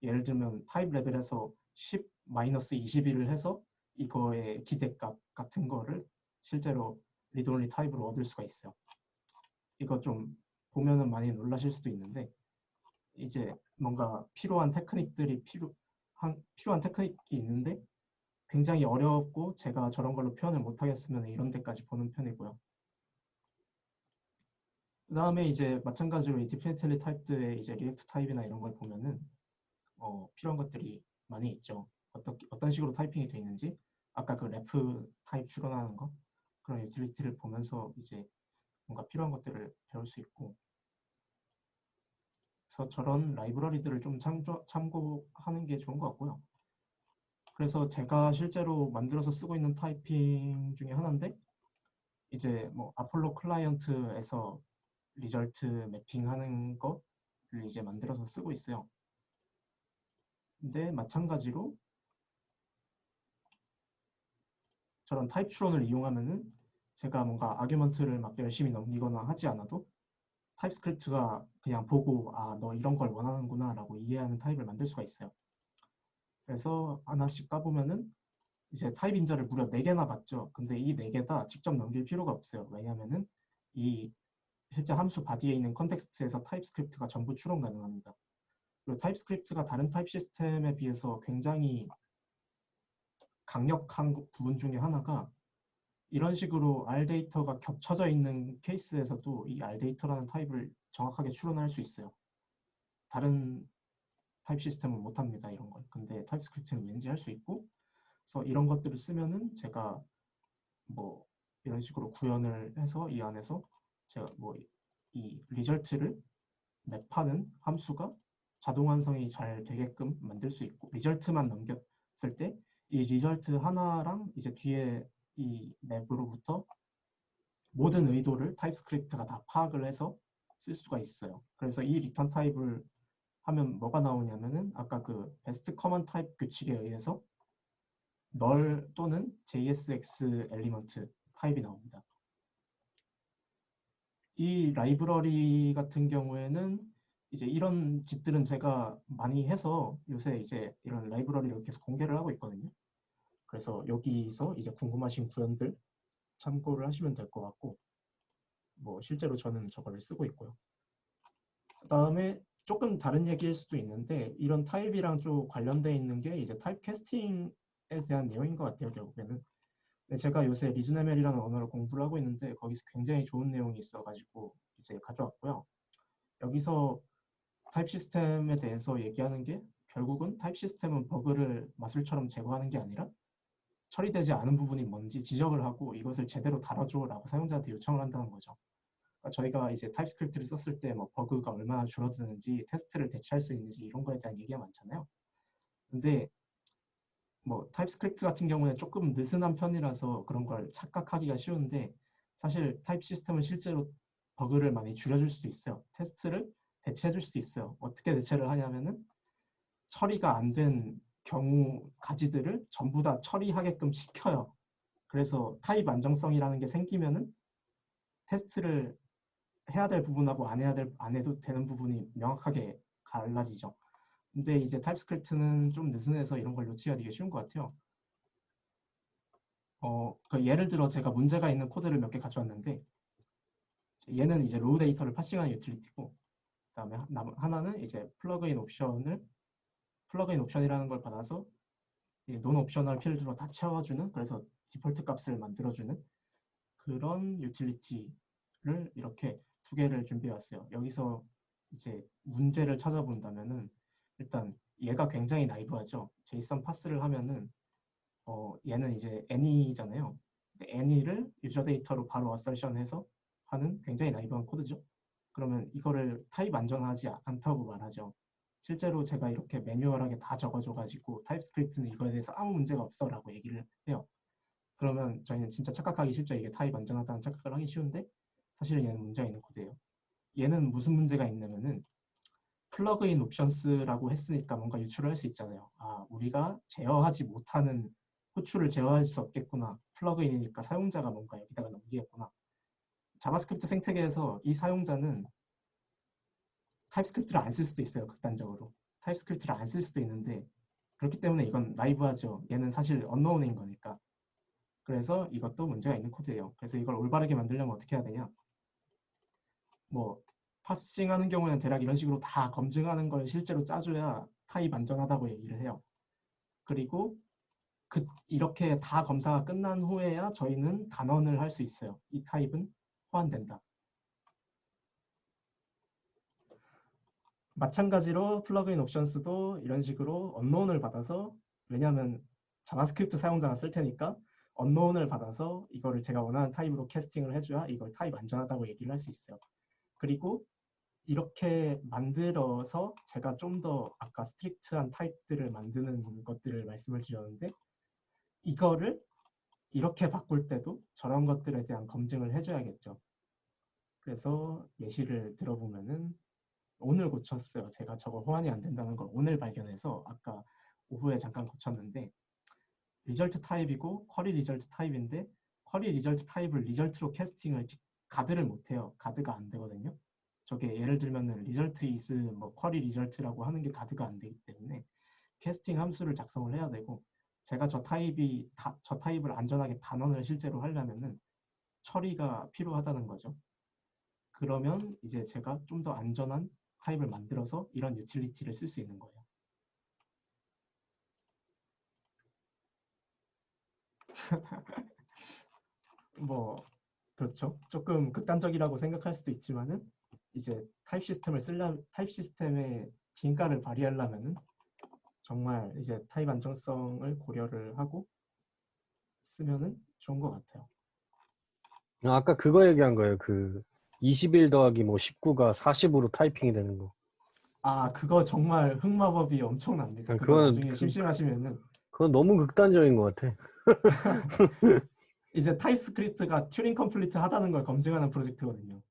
S1: 예를 들면 타입 레벨에서 10-21을 해서 이거의 기대값 같은 거를 실제로 리드 온리 타입으로 얻을 수가 있어요. 이거 좀 보면은 많이 놀라실 수도 있는데 이제 뭔가 필요한 테크닉들이 필요한 테크닉이 있는데 굉장히 어렵고 제가 저런 걸로 표현을 못 하겠으면 이런 데까지 보는 편이고요. 그 다음에 이제 마찬가지로 이 디피니틀리 타입들의 이제 리액트 타입이나 이런 걸 보면은 필요한 것들이 많이 있죠. 어떤 식으로 타이핑이 돼 있는지 아까 그 레프 타입 추론하는 거 그런 유틸리티를 보면서 이제 뭔가 필요한 것들을 배울 수 있고 그래서 저런 라이브러리들을 좀 참고하는 게 좋은 것 같고요. 그래서 제가 실제로 만들어서 쓰고 있는 타이핑 중에 하나인데 이제 뭐 아폴로 클라이언트에서 리절트 매핑하는 거를 이제 만들어서 쓰고 있어요. 근데 마찬가지로 저런 타입 추론을 이용하면은 제가 뭔가 아규먼트를 막 열심히 넘기거나 하지 않아도 타입스크립트가 그냥 보고 너 이런 걸 원하는구나 라고 이해하는 타입을 만들 수가 있어요. 그래서 하나씩 까보면은 이제 타입 인자를 무려 4개나 받죠. 근데 이 4개 다 직접 넘길 필요가 없어요. 왜냐면은 이 실제 함수 바디에 있는 컨텍스트에서 타입스크립트가 전부 추론 가능합니다. 그리고 타입스크립트가 다른 타입 시스템에 비해서 굉장히 강력한 부분 중에 하나가 이런 식으로 R 데이터가 겹쳐져 있는 케이스에서도 이 R 데이터라는 타입을 정확하게 추론할 수 있어요. 다른 타입 시스템은 못합니다. 이런 걸. 근데 타입스크립트는 왠지 할 수 있고 그래서 이런 것들을 쓰면은 제가 뭐 이런 식으로 구현을 해서 이 안에서 제가 뭐 이 리절트를 맵하는 함수가 자동 완성이 잘 되게끔 만들 수 있고 리절트만 넘겼을 때 이 리절트 하나랑 이제 뒤에 이 맵으로부터 모든 의도를 타입스크립트가 다 파악을 해서 쓸 수가 있어요. 그래서 이 리턴 타입을 하면 뭐가 나오냐면은 아까 그 베스트 커먼 타입 규칙에 의해서 널 또는 JSX 엘리먼트 타입이 나옵니다. 이 라이브러리 같은 경우에는 이제 이런 짓들은 제가 많이 해서 요새 이제 이런 라이브러리를 계속 공개를 하고 있거든요. 그래서 여기서 이제 궁금하신 구현들 참고를 하시면 될 것 같고 뭐 실제로 저는 저거를 쓰고 있고요. 그 다음에 조금 다른 얘기일 수도 있는데 이런 타입이랑 좀 관련돼 있는 게 이제 타입 캐스팅에 대한 내용인 것 같아요, 결국에는. 근데 제가 요새 리즈네멜이라는 언어를 공부를 하고 있는데 거기서 굉장히 좋은 내용이 있어가지고 이제 가져왔고요. 여기서 타입 시스템에 대해서 얘기하는 게 결국은 타입 시스템은 버그를 마술처럼 제거하는 게 아니라 처리되지 않은 부분이 뭔지 지적을 하고 이것을 제대로 다뤄줘라고 사용자한테 요청을 한다는 거죠. 그러니까 저희가 이제 타입스크립트를 썼을 때 뭐 버그가 얼마나 줄어드는지 테스트를 대체할 수 있는지 이런 거에 대한 얘기가 많잖아요. 근데 뭐 타입스크립트 같은 경우에 조금 느슨한 편이라서 그런 걸 착각하기가 쉬운데 사실 타입 시스템은 실제로 버그를 많이 줄여줄 수도 있어요. 테스트를 대체해줄 수 있어요. 어떻게 대체를 하냐면은 처리가 안 된 경우 가지들을 전부 다 처리하게끔 시켜요. 그래서 타입 안정성이라는 게 생기면은 테스트를 해야 될 부분하고 안 해도 되는 부분이 명확하게 갈라지죠. 근데 이제 타입스크립트는 좀 느슨해서 이런 걸 놓치기가 되게 쉬운 것 같아요. 그 예를 들어 제가 문제가 있는 코드를 몇 개 가져왔는데 얘는 이제 로우 데이터를 파싱하는 유틸리티고 그다음에 하나는 이제 플러그인 옵션이라는 걸 받아서 논 옵셔널 필드로 다 채워주는 그래서 디폴트 값을 만들어주는 그런 유틸리티를 이렇게 두 개를 준비해 왔어요. 여기서 이제 문제를 찾아본다면은 일단 얘가 굉장히 나이브하죠. 제이슨 파스를 하면은 얘는 이제 any잖아요. any를 유저 데이터로 바로 어설션해서 하는 굉장히 나이브한 코드죠. 그러면 이거를 타입 안전하지 않다고 말하죠. 실제로 제가 이렇게 매뉴얼하게 다 적어줘가지고 타입스크립트는 이거에 대해서 아무 문제가 없어라고 얘기를 해요. 그러면 저희는 진짜 착각하기 쉽죠. 이게 타입 안전하다는 착각을 하기 쉬운데 사실은 얘는 문제가 있는 코드예요. 얘는 무슨 문제가 있냐면은 플러그인 옵션스라고 했으니까 뭔가 유출을 할 수 있잖아요. 아, 우리가 제어하지 못하는 호출을 제어할 수 없겠구나. 플러그인이니까 사용자가 뭔가 여기다가 넘기겠구나. 자바스크립트 생태계에서 이 사용자는 타입스크립트를 안 쓸 수도 있어요. 극단적으로. 타입스크립트를 안 쓸 수도 있는데 그렇기 때문에 이건 나이브하죠. 얘는 사실 언노운인 거니까. 그래서 이것도 문제가 있는 코드예요. 그래서 이걸 올바르게 만들려면 어떻게 해야 되냐? 뭐 파싱하는 경우에는 대략 이런 식으로 다 검증하는 걸 실제로 짜줘야 타입 안전하다고 얘기를 해요. 그리고 이렇게 다 검사가 끝난 후에야 저희는 단언을 할 수 있어요. 이 타입은 호환된다. 마찬가지로 플러그인 옵션스도 이런 식으로 언노운을 받아서 왜냐하면 자바스크립트 사용자가 쓸 테니까 언노운을 받아서 이거를 제가 원하는 타입으로 캐스팅을 해줘야 이걸 타입 안전하다고 얘기를 할 수 있어요. 그리고 이렇게 만들어서 제가 좀 더 아까 스트릭트한 타입들을 만드는 것들을 말씀을 드렸는데 이거를 이렇게 바꿀 때도 저런 것들에 대한 검증을 해줘야겠죠. 그래서 예시를 들어보면은 오늘 고쳤어요. 제가 저거 호환이 안 된다는 걸 오늘 발견해서 아까 오후에 잠깐 고쳤는데 리절트 타입이고 쿼리 리절트 타입인데 쿼리 리절트 타입을 리절트로 캐스팅을 가드를 못해요. 가드가 안 되거든요. 저게 예를 들면은 리절트 is 뭐 쿼리 리절트라고 하는 게 가드가 안 되기 때문에 캐스팅 함수를 작성을 해야 되고 제가 저 타입을 안전하게 단언을 실제로 하려면은 처리가 필요하다는 거죠. 그러면 이제 제가 좀 더 안전한 타입을 만들어서 이런 유틸리티를 쓸 수 있는 거예요. 뭐 그렇죠. 조금 극단적이라고 생각할 수도 있지만은 이제 타입 시스템의 진가를 발휘하려면은 정말 이제 타입 안정성을 고려를 하고 쓰면은 좋은 것 같아요.
S2: 아까 그거 얘기한 거예요. 그 21 더하기 뭐 19가 40으로 타이핑이 되는 거.
S1: 아, 그거 정말 흑마법이 엄청납니다. 그거
S2: 그건
S1: 나중에 심심하시면은
S2: 그건 너무 극단적인 것 같아.
S1: 이제 타입스크립트가 튜닝 컴플리트 하다는 걸 검증하는 프로젝트거든요.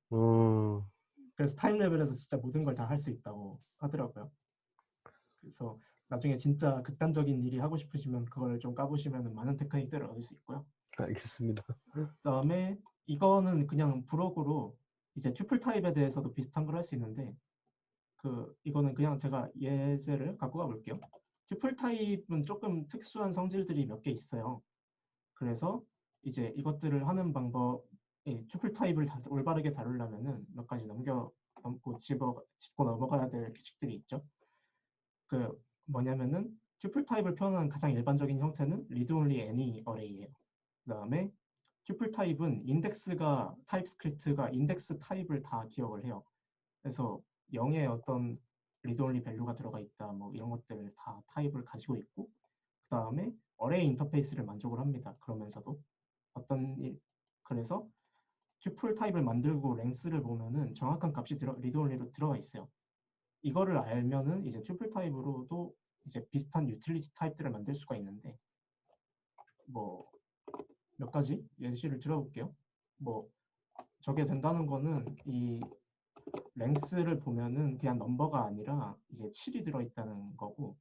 S1: 그래서 타입 레벨에서 진짜 모든 걸 다 할 수 있다고 하더라고요. 그래서 나중에 진짜 극단적인 일이 하고 싶으시면 그걸 좀 까보시면 많은 테크닉들을 얻을 수 있고요.
S2: 알겠습니다.
S1: 그다음에 이거는 그냥 브로그로 이제 튜플 타입에 대해서도 비슷한 걸 할 수 있는데 이거는 그냥 제가 예제를 갖고 가볼게요. 튜플 타입은 조금 특수한 성질들이 몇 개 있어요. 그래서 이제 이것들을 하는 방법, 튜플 타입을 올바르게 다루려면은 몇 가지 짚고 넘어가야 될 규칙들이 있죠. 그 뭐냐면은 튜플 타입을 표현하는 가장 일반적인 형태는 read only any array예요. 그다음에 튜플 타입은 인덱스가 타입스크립트가 인덱스 타입을 다 기억을 해요. 그래서 0의 어떤 read only 밸류가 들어가 있다 뭐 이런 것들을 다 타입을 가지고 있고 그다음에 어레이 인터페이스를 만족을 합니다. 그러면서도 그래서 튜플 타입을 만들고 랭스를 보면은 정확한 값이 리드 온리로 들어가 있어요. 이거를 알면은 이제 튜플 타입으로도 이제 비슷한 유틸리티 타입들을 만들 수가 있는데 뭐 몇 가지 예시를 들어볼게요. 뭐 저게 된다는 거는 이 랭스를 보면은 그냥 넘버가 아니라 이제 7이 들어있다는 거고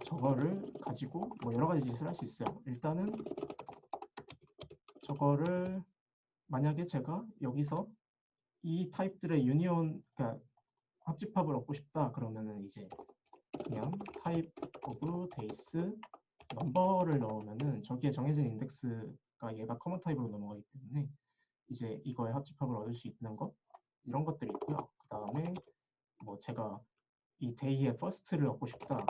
S1: 저거를 가지고 뭐 여러 가지 짓을 할 수 있어요. 일단은 저거를 만약에 제가 여기서 이 타입들의 유니온, 그러니까 합집합을 얻고 싶다 그러면은 이제 그냥 타입 오브 데이스 넘버를 넣으면은 저기에 정해진 인덱스가 얘가 커먼 타입으로 넘어가기 때문에 이제 이거의 합집합을 얻을 수 있는 것 이런 것들이 있고요. 그 다음에 뭐 제가 이 데이의 퍼스트를 얻고 싶다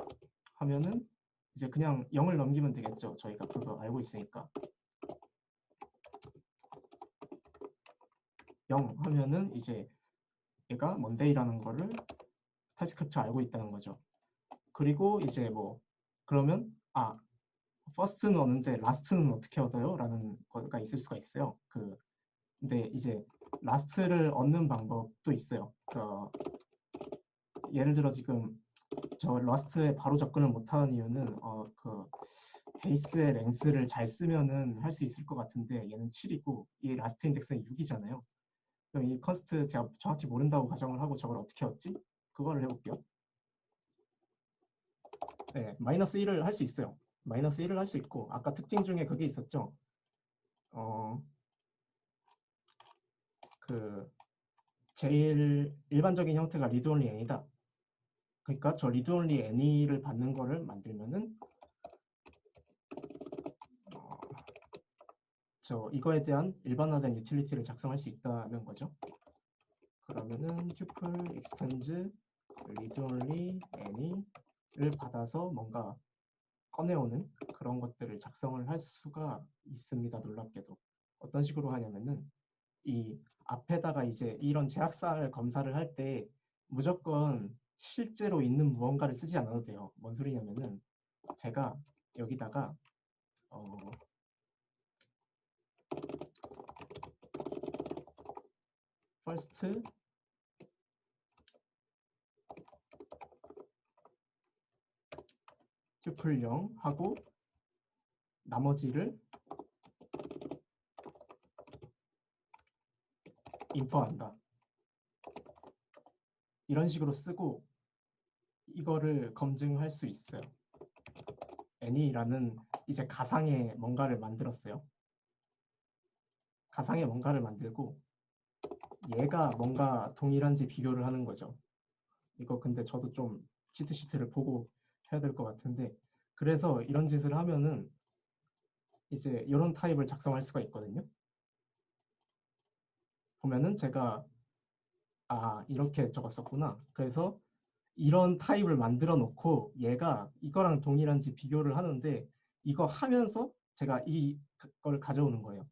S1: 하면은 이제 그냥 0을 넘기면 되겠죠. 저희가 그거 알고 있으니까 0 하면은 이제 얘가 먼데이라는 거를 타입스크립트 알고 있다는 거죠. 그리고 이제 뭐 그러면 퍼스트는 얻는데 라스트는 어떻게 얻어요? 라는 거가 있을 수가 있어요. 근데 이제 라스트를 얻는 방법도 있어요. 예를 들어 지금 저 라스트에 바로 접근을 못하는 이유는 베이스의 랭스를 잘 쓰면은 할 수 있을 것 같은데 얘는 7이고 이 라스트 인덱스는 6이잖아요. 그럼 이 컨스트 제가 정확히 모른다고 가정을 하고 저걸 어떻게 얻지? 그거를 해볼게요. 네, 마이너스 1을 할 수 있어요. 마이너스 1을 할 수 있고 아까 특징 중에 그게 있었죠. 제일 일반적인 형태가 read only any다. 그러니까 저 read only any를 받는 거를 만들면은 이거에 대한 일반화된 유틸리티를 작성할 수 있다는 거죠. 그러면은 tuple extends read only any를 받아서 뭔가 꺼내오는 그런 것들을 작성을 할 수가 있습니다. 놀랍게도. 어떤 식으로 하냐면은 이 앞에다가 이제 이런 제약사를 검사를 할 때 무조건 실제로 있는 무언가를 쓰지 않아도 돼요. 뭔 소리냐면은 제가 여기다가 first tuple 0 하고 나머지를 인포한다. 이런 식으로 쓰고 이거를 검증할 수 있어요. any라는 이제 가상의 뭔가를 만들었어요. 가상의 뭔가를 만들고 얘가 뭔가 동일한지 비교를 하는 거죠. 이거 근데 저도 좀 치트시트를 보고 해야 될 것 같은데 그래서 이런 짓을 하면은 이제 이런 타입을 작성할 수가 있거든요. 보면은 제가 이렇게 적었었구나. 그래서 이런 타입을 만들어 놓고 얘가 이거랑 동일한지 비교를 하는데 이거 하면서 제가 이걸 가져오는 거예요.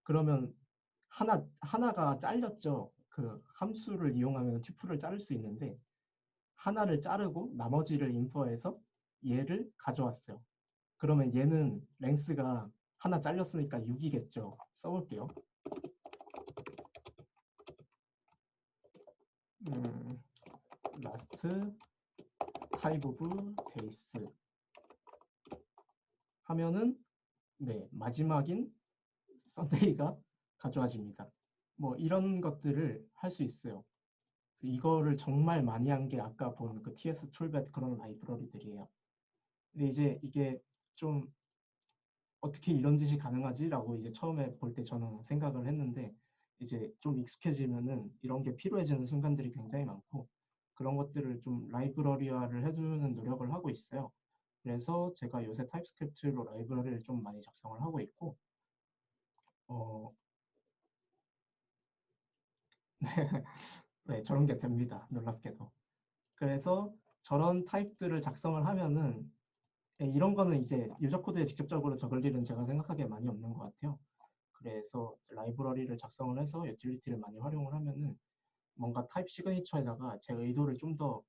S1: 그러면 하나가 잘렸죠. 그 함수를 이용하면 튜플을 자를 수 있는데 하나를 자르고 나머지를 인퍼해서 얘를 가져왔어요. 그러면 얘는 랭스가 하나 잘렸으니까 6이겠죠. 써볼게요. last type of days 하면은 네 마지막인 썬데이가 가져와집니다. 뭐 이런 것들을 할 수 있어요. 이거를 정말 많이 한 게 아까 본 그 TS 툴벳 그런 라이브러리들이에요. 근데 이제 이게 좀 어떻게 이런 짓이 가능하지라고 이제 처음에 볼 때 저는 생각을 했는데 이제 좀 익숙해지면은 이런 게 필요해지는 순간들이 굉장히 많고 그런 것들을 좀 라이브러리화를 해주는 노력을 하고 있어요. 그래서 제가 요새 타입스크립트로 라이브러리를 좀 많이 작성을 하고 있고 네. 네, 저런 게 됩니다. 놀랍게도. 그래서 저런 타입들을 작성을 하면은 이런 거는 이제 유저 코드에 직접적으로 적을 일은 제가 생각하기에 많이 없는 것 같아요. 그래서 라이브러리를 작성을 해서 유틸리티를 많이 활용을 하면은 뭔가 타입 시그니처에다가 제 의도를 좀 더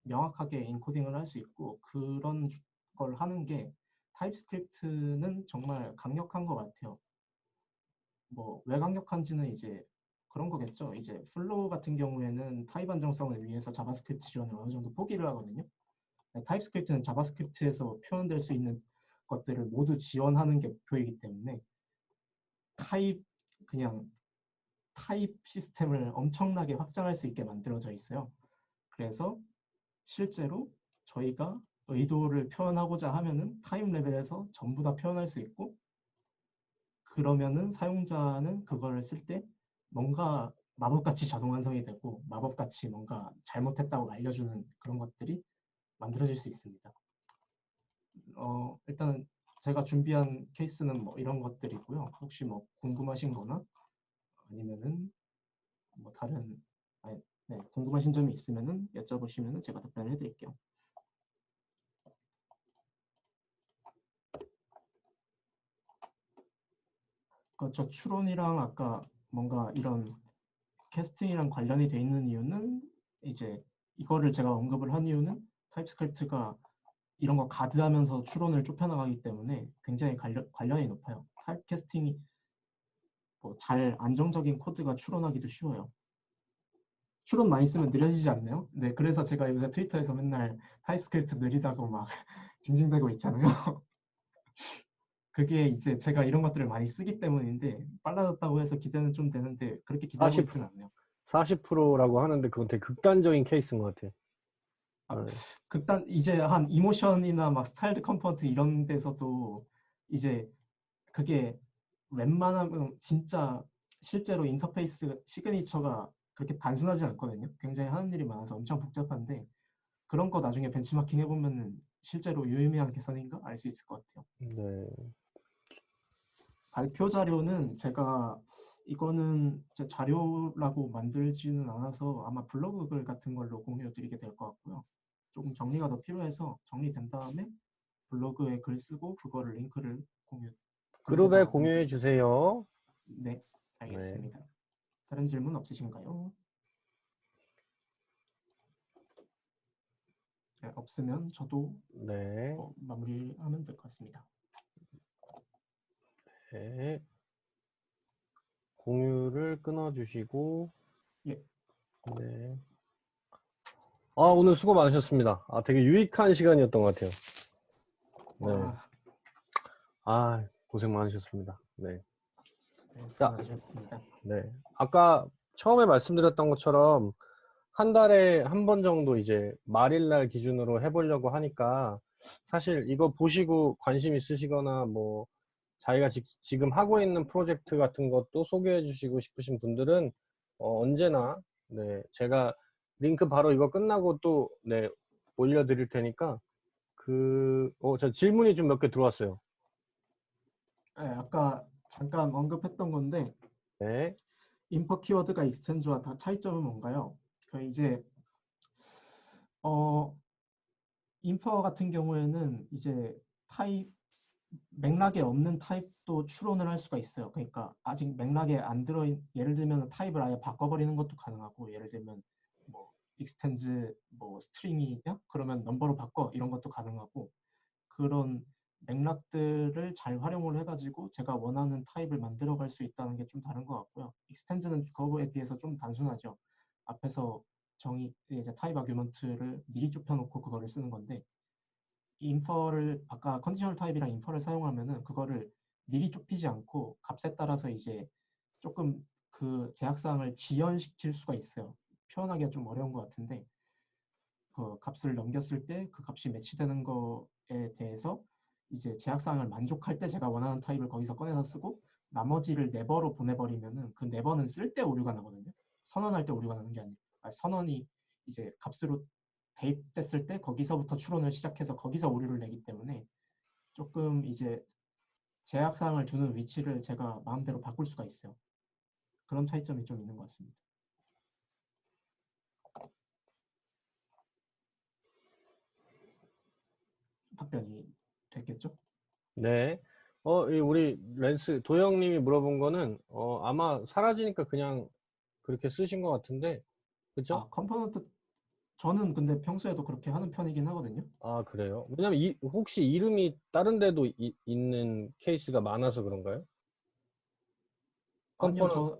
S1: 명확하게 인코딩을 할 수 있고 그런 걸 하는 게 타입스크립트는 정말 강력한 것 같아요. 뭐 왜 강력한지는 이제 그런 거겠죠. 이제 플로우 같은 경우에는 타입 안정성을 위해서 자바스크립트 지원을 어느 정도 포기를 하거든요. 타입스크립트는 자바스크립트에서 표현될 수 있는 것들을 모두 지원하는 게 목표이기 때문에 타입 그냥 타입 시스템을 엄청나게 확장할 수 있게 만들어져 있어요. 그래서 실제로 저희가 의도를 표현하고자 하면은 타입 레벨에서 전부 다 표현할 수 있고 그러면은 사용자는 그거를 쓸 때 뭔가 마법같이 자동 완성이 되고 마법같이 뭔가 잘못했다고 알려주는 그런 것들이 만들어질 수 있습니다. 일단 제가 준비한 케이스는 뭐 이런 것들이고요. 혹시 뭐 궁금하신 거나 아니면은 뭐 다른 아니, 네, 궁금하신 점이 있으면은 여쭤보시면은 제가 답변을 해드릴게요. 저 추론이랑 아까 뭔가 이런 캐스팅이랑 관련이 돼 있는 이유는 이제 이거를 제가 언급을 한 이유는 타입스크립트가 이런 거 가드하면서 추론을 좁혀나가기 때문에 굉장히 관련이 높아요. 타입 캐스팅이 뭐 잘 안정적인 코드가 추론하기도 쉬워요. 추론 많이 쓰면 느려지지 않나요? 네, 그래서 제가 요새 트위터에서 맨날 타입스크립트 느리다고 막 징징대고 있잖아요. 그게 이제 제가 이런 것들을 많이 쓰기 때문인데 빨라졌다고 해서 기대는 좀 되는데 그렇게 기대하고
S2: 40,
S1: 있지는 않네요.
S2: 40%라고 하는데 그건 되게 극단적인 케이스인 것 같아.
S1: 아,
S2: 네.
S1: 극단 이제 한 이모션이나 막 스타일드 컴포넌트 이런 데서도 이제 그게 웬만하면 진짜 실제로 인터페이스 시그니처가 그렇게 단순하지 않거든요. 굉장히 하는 일이 많아서 엄청 복잡한데 그런 거 나중에 벤치마킹 해보면은 실제로 유의미한 개선인가 알 수 있을 것 같아요.
S2: 네.
S1: 발표 자료는 제가 이거는 제 자료라고 만들지는 않아서 아마 블로그 글 같은 걸로 공유 드리게 될 것 같고요. 조금 정리가 더 필요해서 정리된 다음에 블로그에 글 쓰고 그거를 링크를 공유
S2: 그룹에
S1: 그룹에다가
S2: 공유해
S1: 공유드릴게요.
S2: 주세요.
S1: 네,
S2: 네.
S1: 알겠습니다. 다른 질문 없으신가요? 네, 없으면 저도
S2: 네.
S1: 마무리하면 될 것 같습니다.
S2: 네. 공유를 끊어주시고,
S1: 예.
S2: 네. 아, 오늘 수고 많으셨습니다. 아, 되게 유익한 시간이었던 것 같아요. 네.
S1: 와,
S2: 아, 고생 많으셨습니다. 네.
S1: 네, 수고
S2: 자,
S1: 많으셨습니다.
S2: 네. 아까 처음에 말씀드렸던 것처럼 한 달에 한 번 정도 이제 말일날 기준으로 해보려고 하니까 사실 이거 보시고 관심 있으시거나 뭐 자기가 지금 하고 있는 프로젝트 같은 것도 소개해 주시고 싶으신 분들은 언제나 네, 제가 링크 바로 이거 끝나고 또 네, 올려드릴 테니까 저 질문이 좀 몇 개 들어왔어요.
S1: 네, 아까 잠깐 언급했던 건데
S2: 네.
S1: 인퍼 키워드가 익스텐즈와 다 차이점은 뭔가요? 그 이제 인퍼 같은 경우에는 이제 타입 맥락에 없는 타입도 추론을 할 수가 있어요. 그러니까 아직 맥락에 안 들어있 예를 들면 타입을 아예 바꿔버리는 것도 가능하고 예를 들면 뭐 익스텐즈 뭐 스트링이냐 그러면 넘버로 바꿔 이런 것도 가능하고 그런 맥락들을 잘 활용을 해가지고 제가 원하는 타입을 만들어갈 수 있다는 게 좀 다른 것 같고요. 익스텐즈는 그거에 비해서 좀 단순하죠. 앞에서 이제 타입 아규먼트를 미리 좁혀놓고 그거를 쓰는 건데 인퍼를 아까 컨디셔널 타입이랑 인퍼를 사용하면은 그거를 미리 좁히지 않고 값에 따라서 이제 조금 그 제약사항을 지연시킬 수가 있어요. 표현하기가 좀 어려운 것 같은데 그 값을 넘겼을 때 그 값이 매치되는 거에 대해서 이제 제약사항을 만족할 때 제가 원하는 타입을 거기서 꺼내서 쓰고 나머지를 네버로 보내버리면은 그 네버는 쓸 때 오류가 나거든요. 선언할 때 오류가 나는 게 아니라 선언이 이제 값으로 대입됐을 때 거기서부터 추론을 시작해서 거기서 오류를 내기 때문에 조금 이제 제약사항을 두는 위치를 제가 마음대로 바꿀 수가 있어요. 그런 차이점이 좀 있는 것 같습니다. 답변이 됐겠죠?
S2: 네. 우리 랜스 도영님이 물어본 거는 아마 사라지니까 그냥 그렇게 쓰신 것 같은데, 그죠?
S1: 아, 컴포넌트 저는 근데 평소에도 그렇게 하는 편이긴 하거든요.
S2: 아, 그래요? 왜냐면 혹시 이름이 다른 데도 있는 케이스가 많아서 그런가요?
S1: 아니요,
S2: 컴포넌트,
S1: 저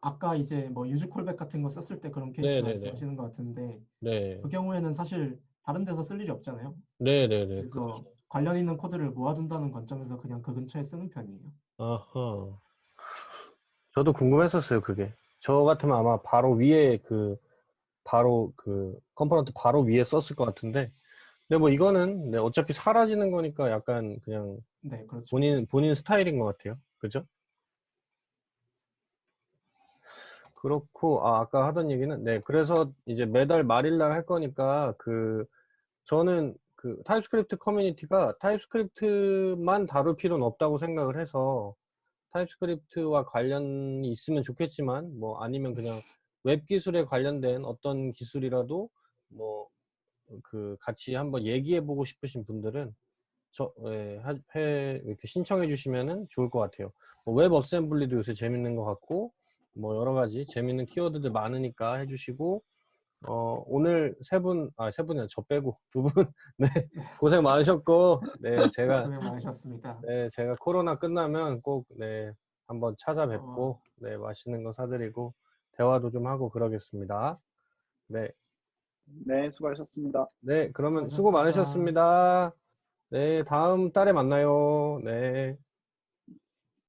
S1: 아까 이제 뭐 유즈 콜백 같은 거 썼을 때 그런 케이스
S2: 네네네.
S1: 말씀하시는 것 같은데
S2: 네.
S1: 그 경우에는 사실 다른 데서 쓸 일이 없잖아요.
S2: 네네네.
S1: 그래서 관련 있는 코드를 모아둔다는 관점에서 그냥 그 근처에 쓰는 편이에요.
S2: 아하. 저도 궁금했었어요, 그게. 저 같으면 아마 바로 그 컴포넌트 바로 위에 썼을 것 같은데. 근데 뭐 이거는 네, 어차피 사라지는 거니까 약간 그냥
S1: 네, 그렇죠.
S2: 본인 스타일인 것 같아요. 그죠? 그렇고, 아까 하던 얘기는, 네, 그래서 이제 매달 말일날 할 거니까, 저는 그 타입스크립트 커뮤니티가 타입스크립트만 다룰 필요는 없다고 생각을 해서, 타입스크립트와 관련이 있으면 좋겠지만, 뭐 아니면 그냥 웹 기술에 관련된 어떤 기술이라도, 뭐, 같이 한번 얘기해 보고 싶으신 분들은, 이렇게 신청해 주시면은 좋을 것 같아요. 웹 어셈블리도 요새 재밌는 것 같고, 뭐 여러 가지 재밌는 키워드들 많으니까 해주시고, 오늘 세 분이야, 저 빼고 두 분, 네, 고생 많으셨고,
S1: 네, 고생 많으셨습니다.
S2: 제가 코로나 끝나면 꼭, 네, 한번
S1: 어,
S2: 찾아뵙고, 네, 맛있는 거 사드리고, 대화도 좀 하고 그러겠습니다. 네,
S3: 네, 수고하셨습니다.
S2: 네, 그러면 수고
S1: 수고하셨습니다.
S2: 많으셨습니다. 네, 다음 달에 만나요. 네.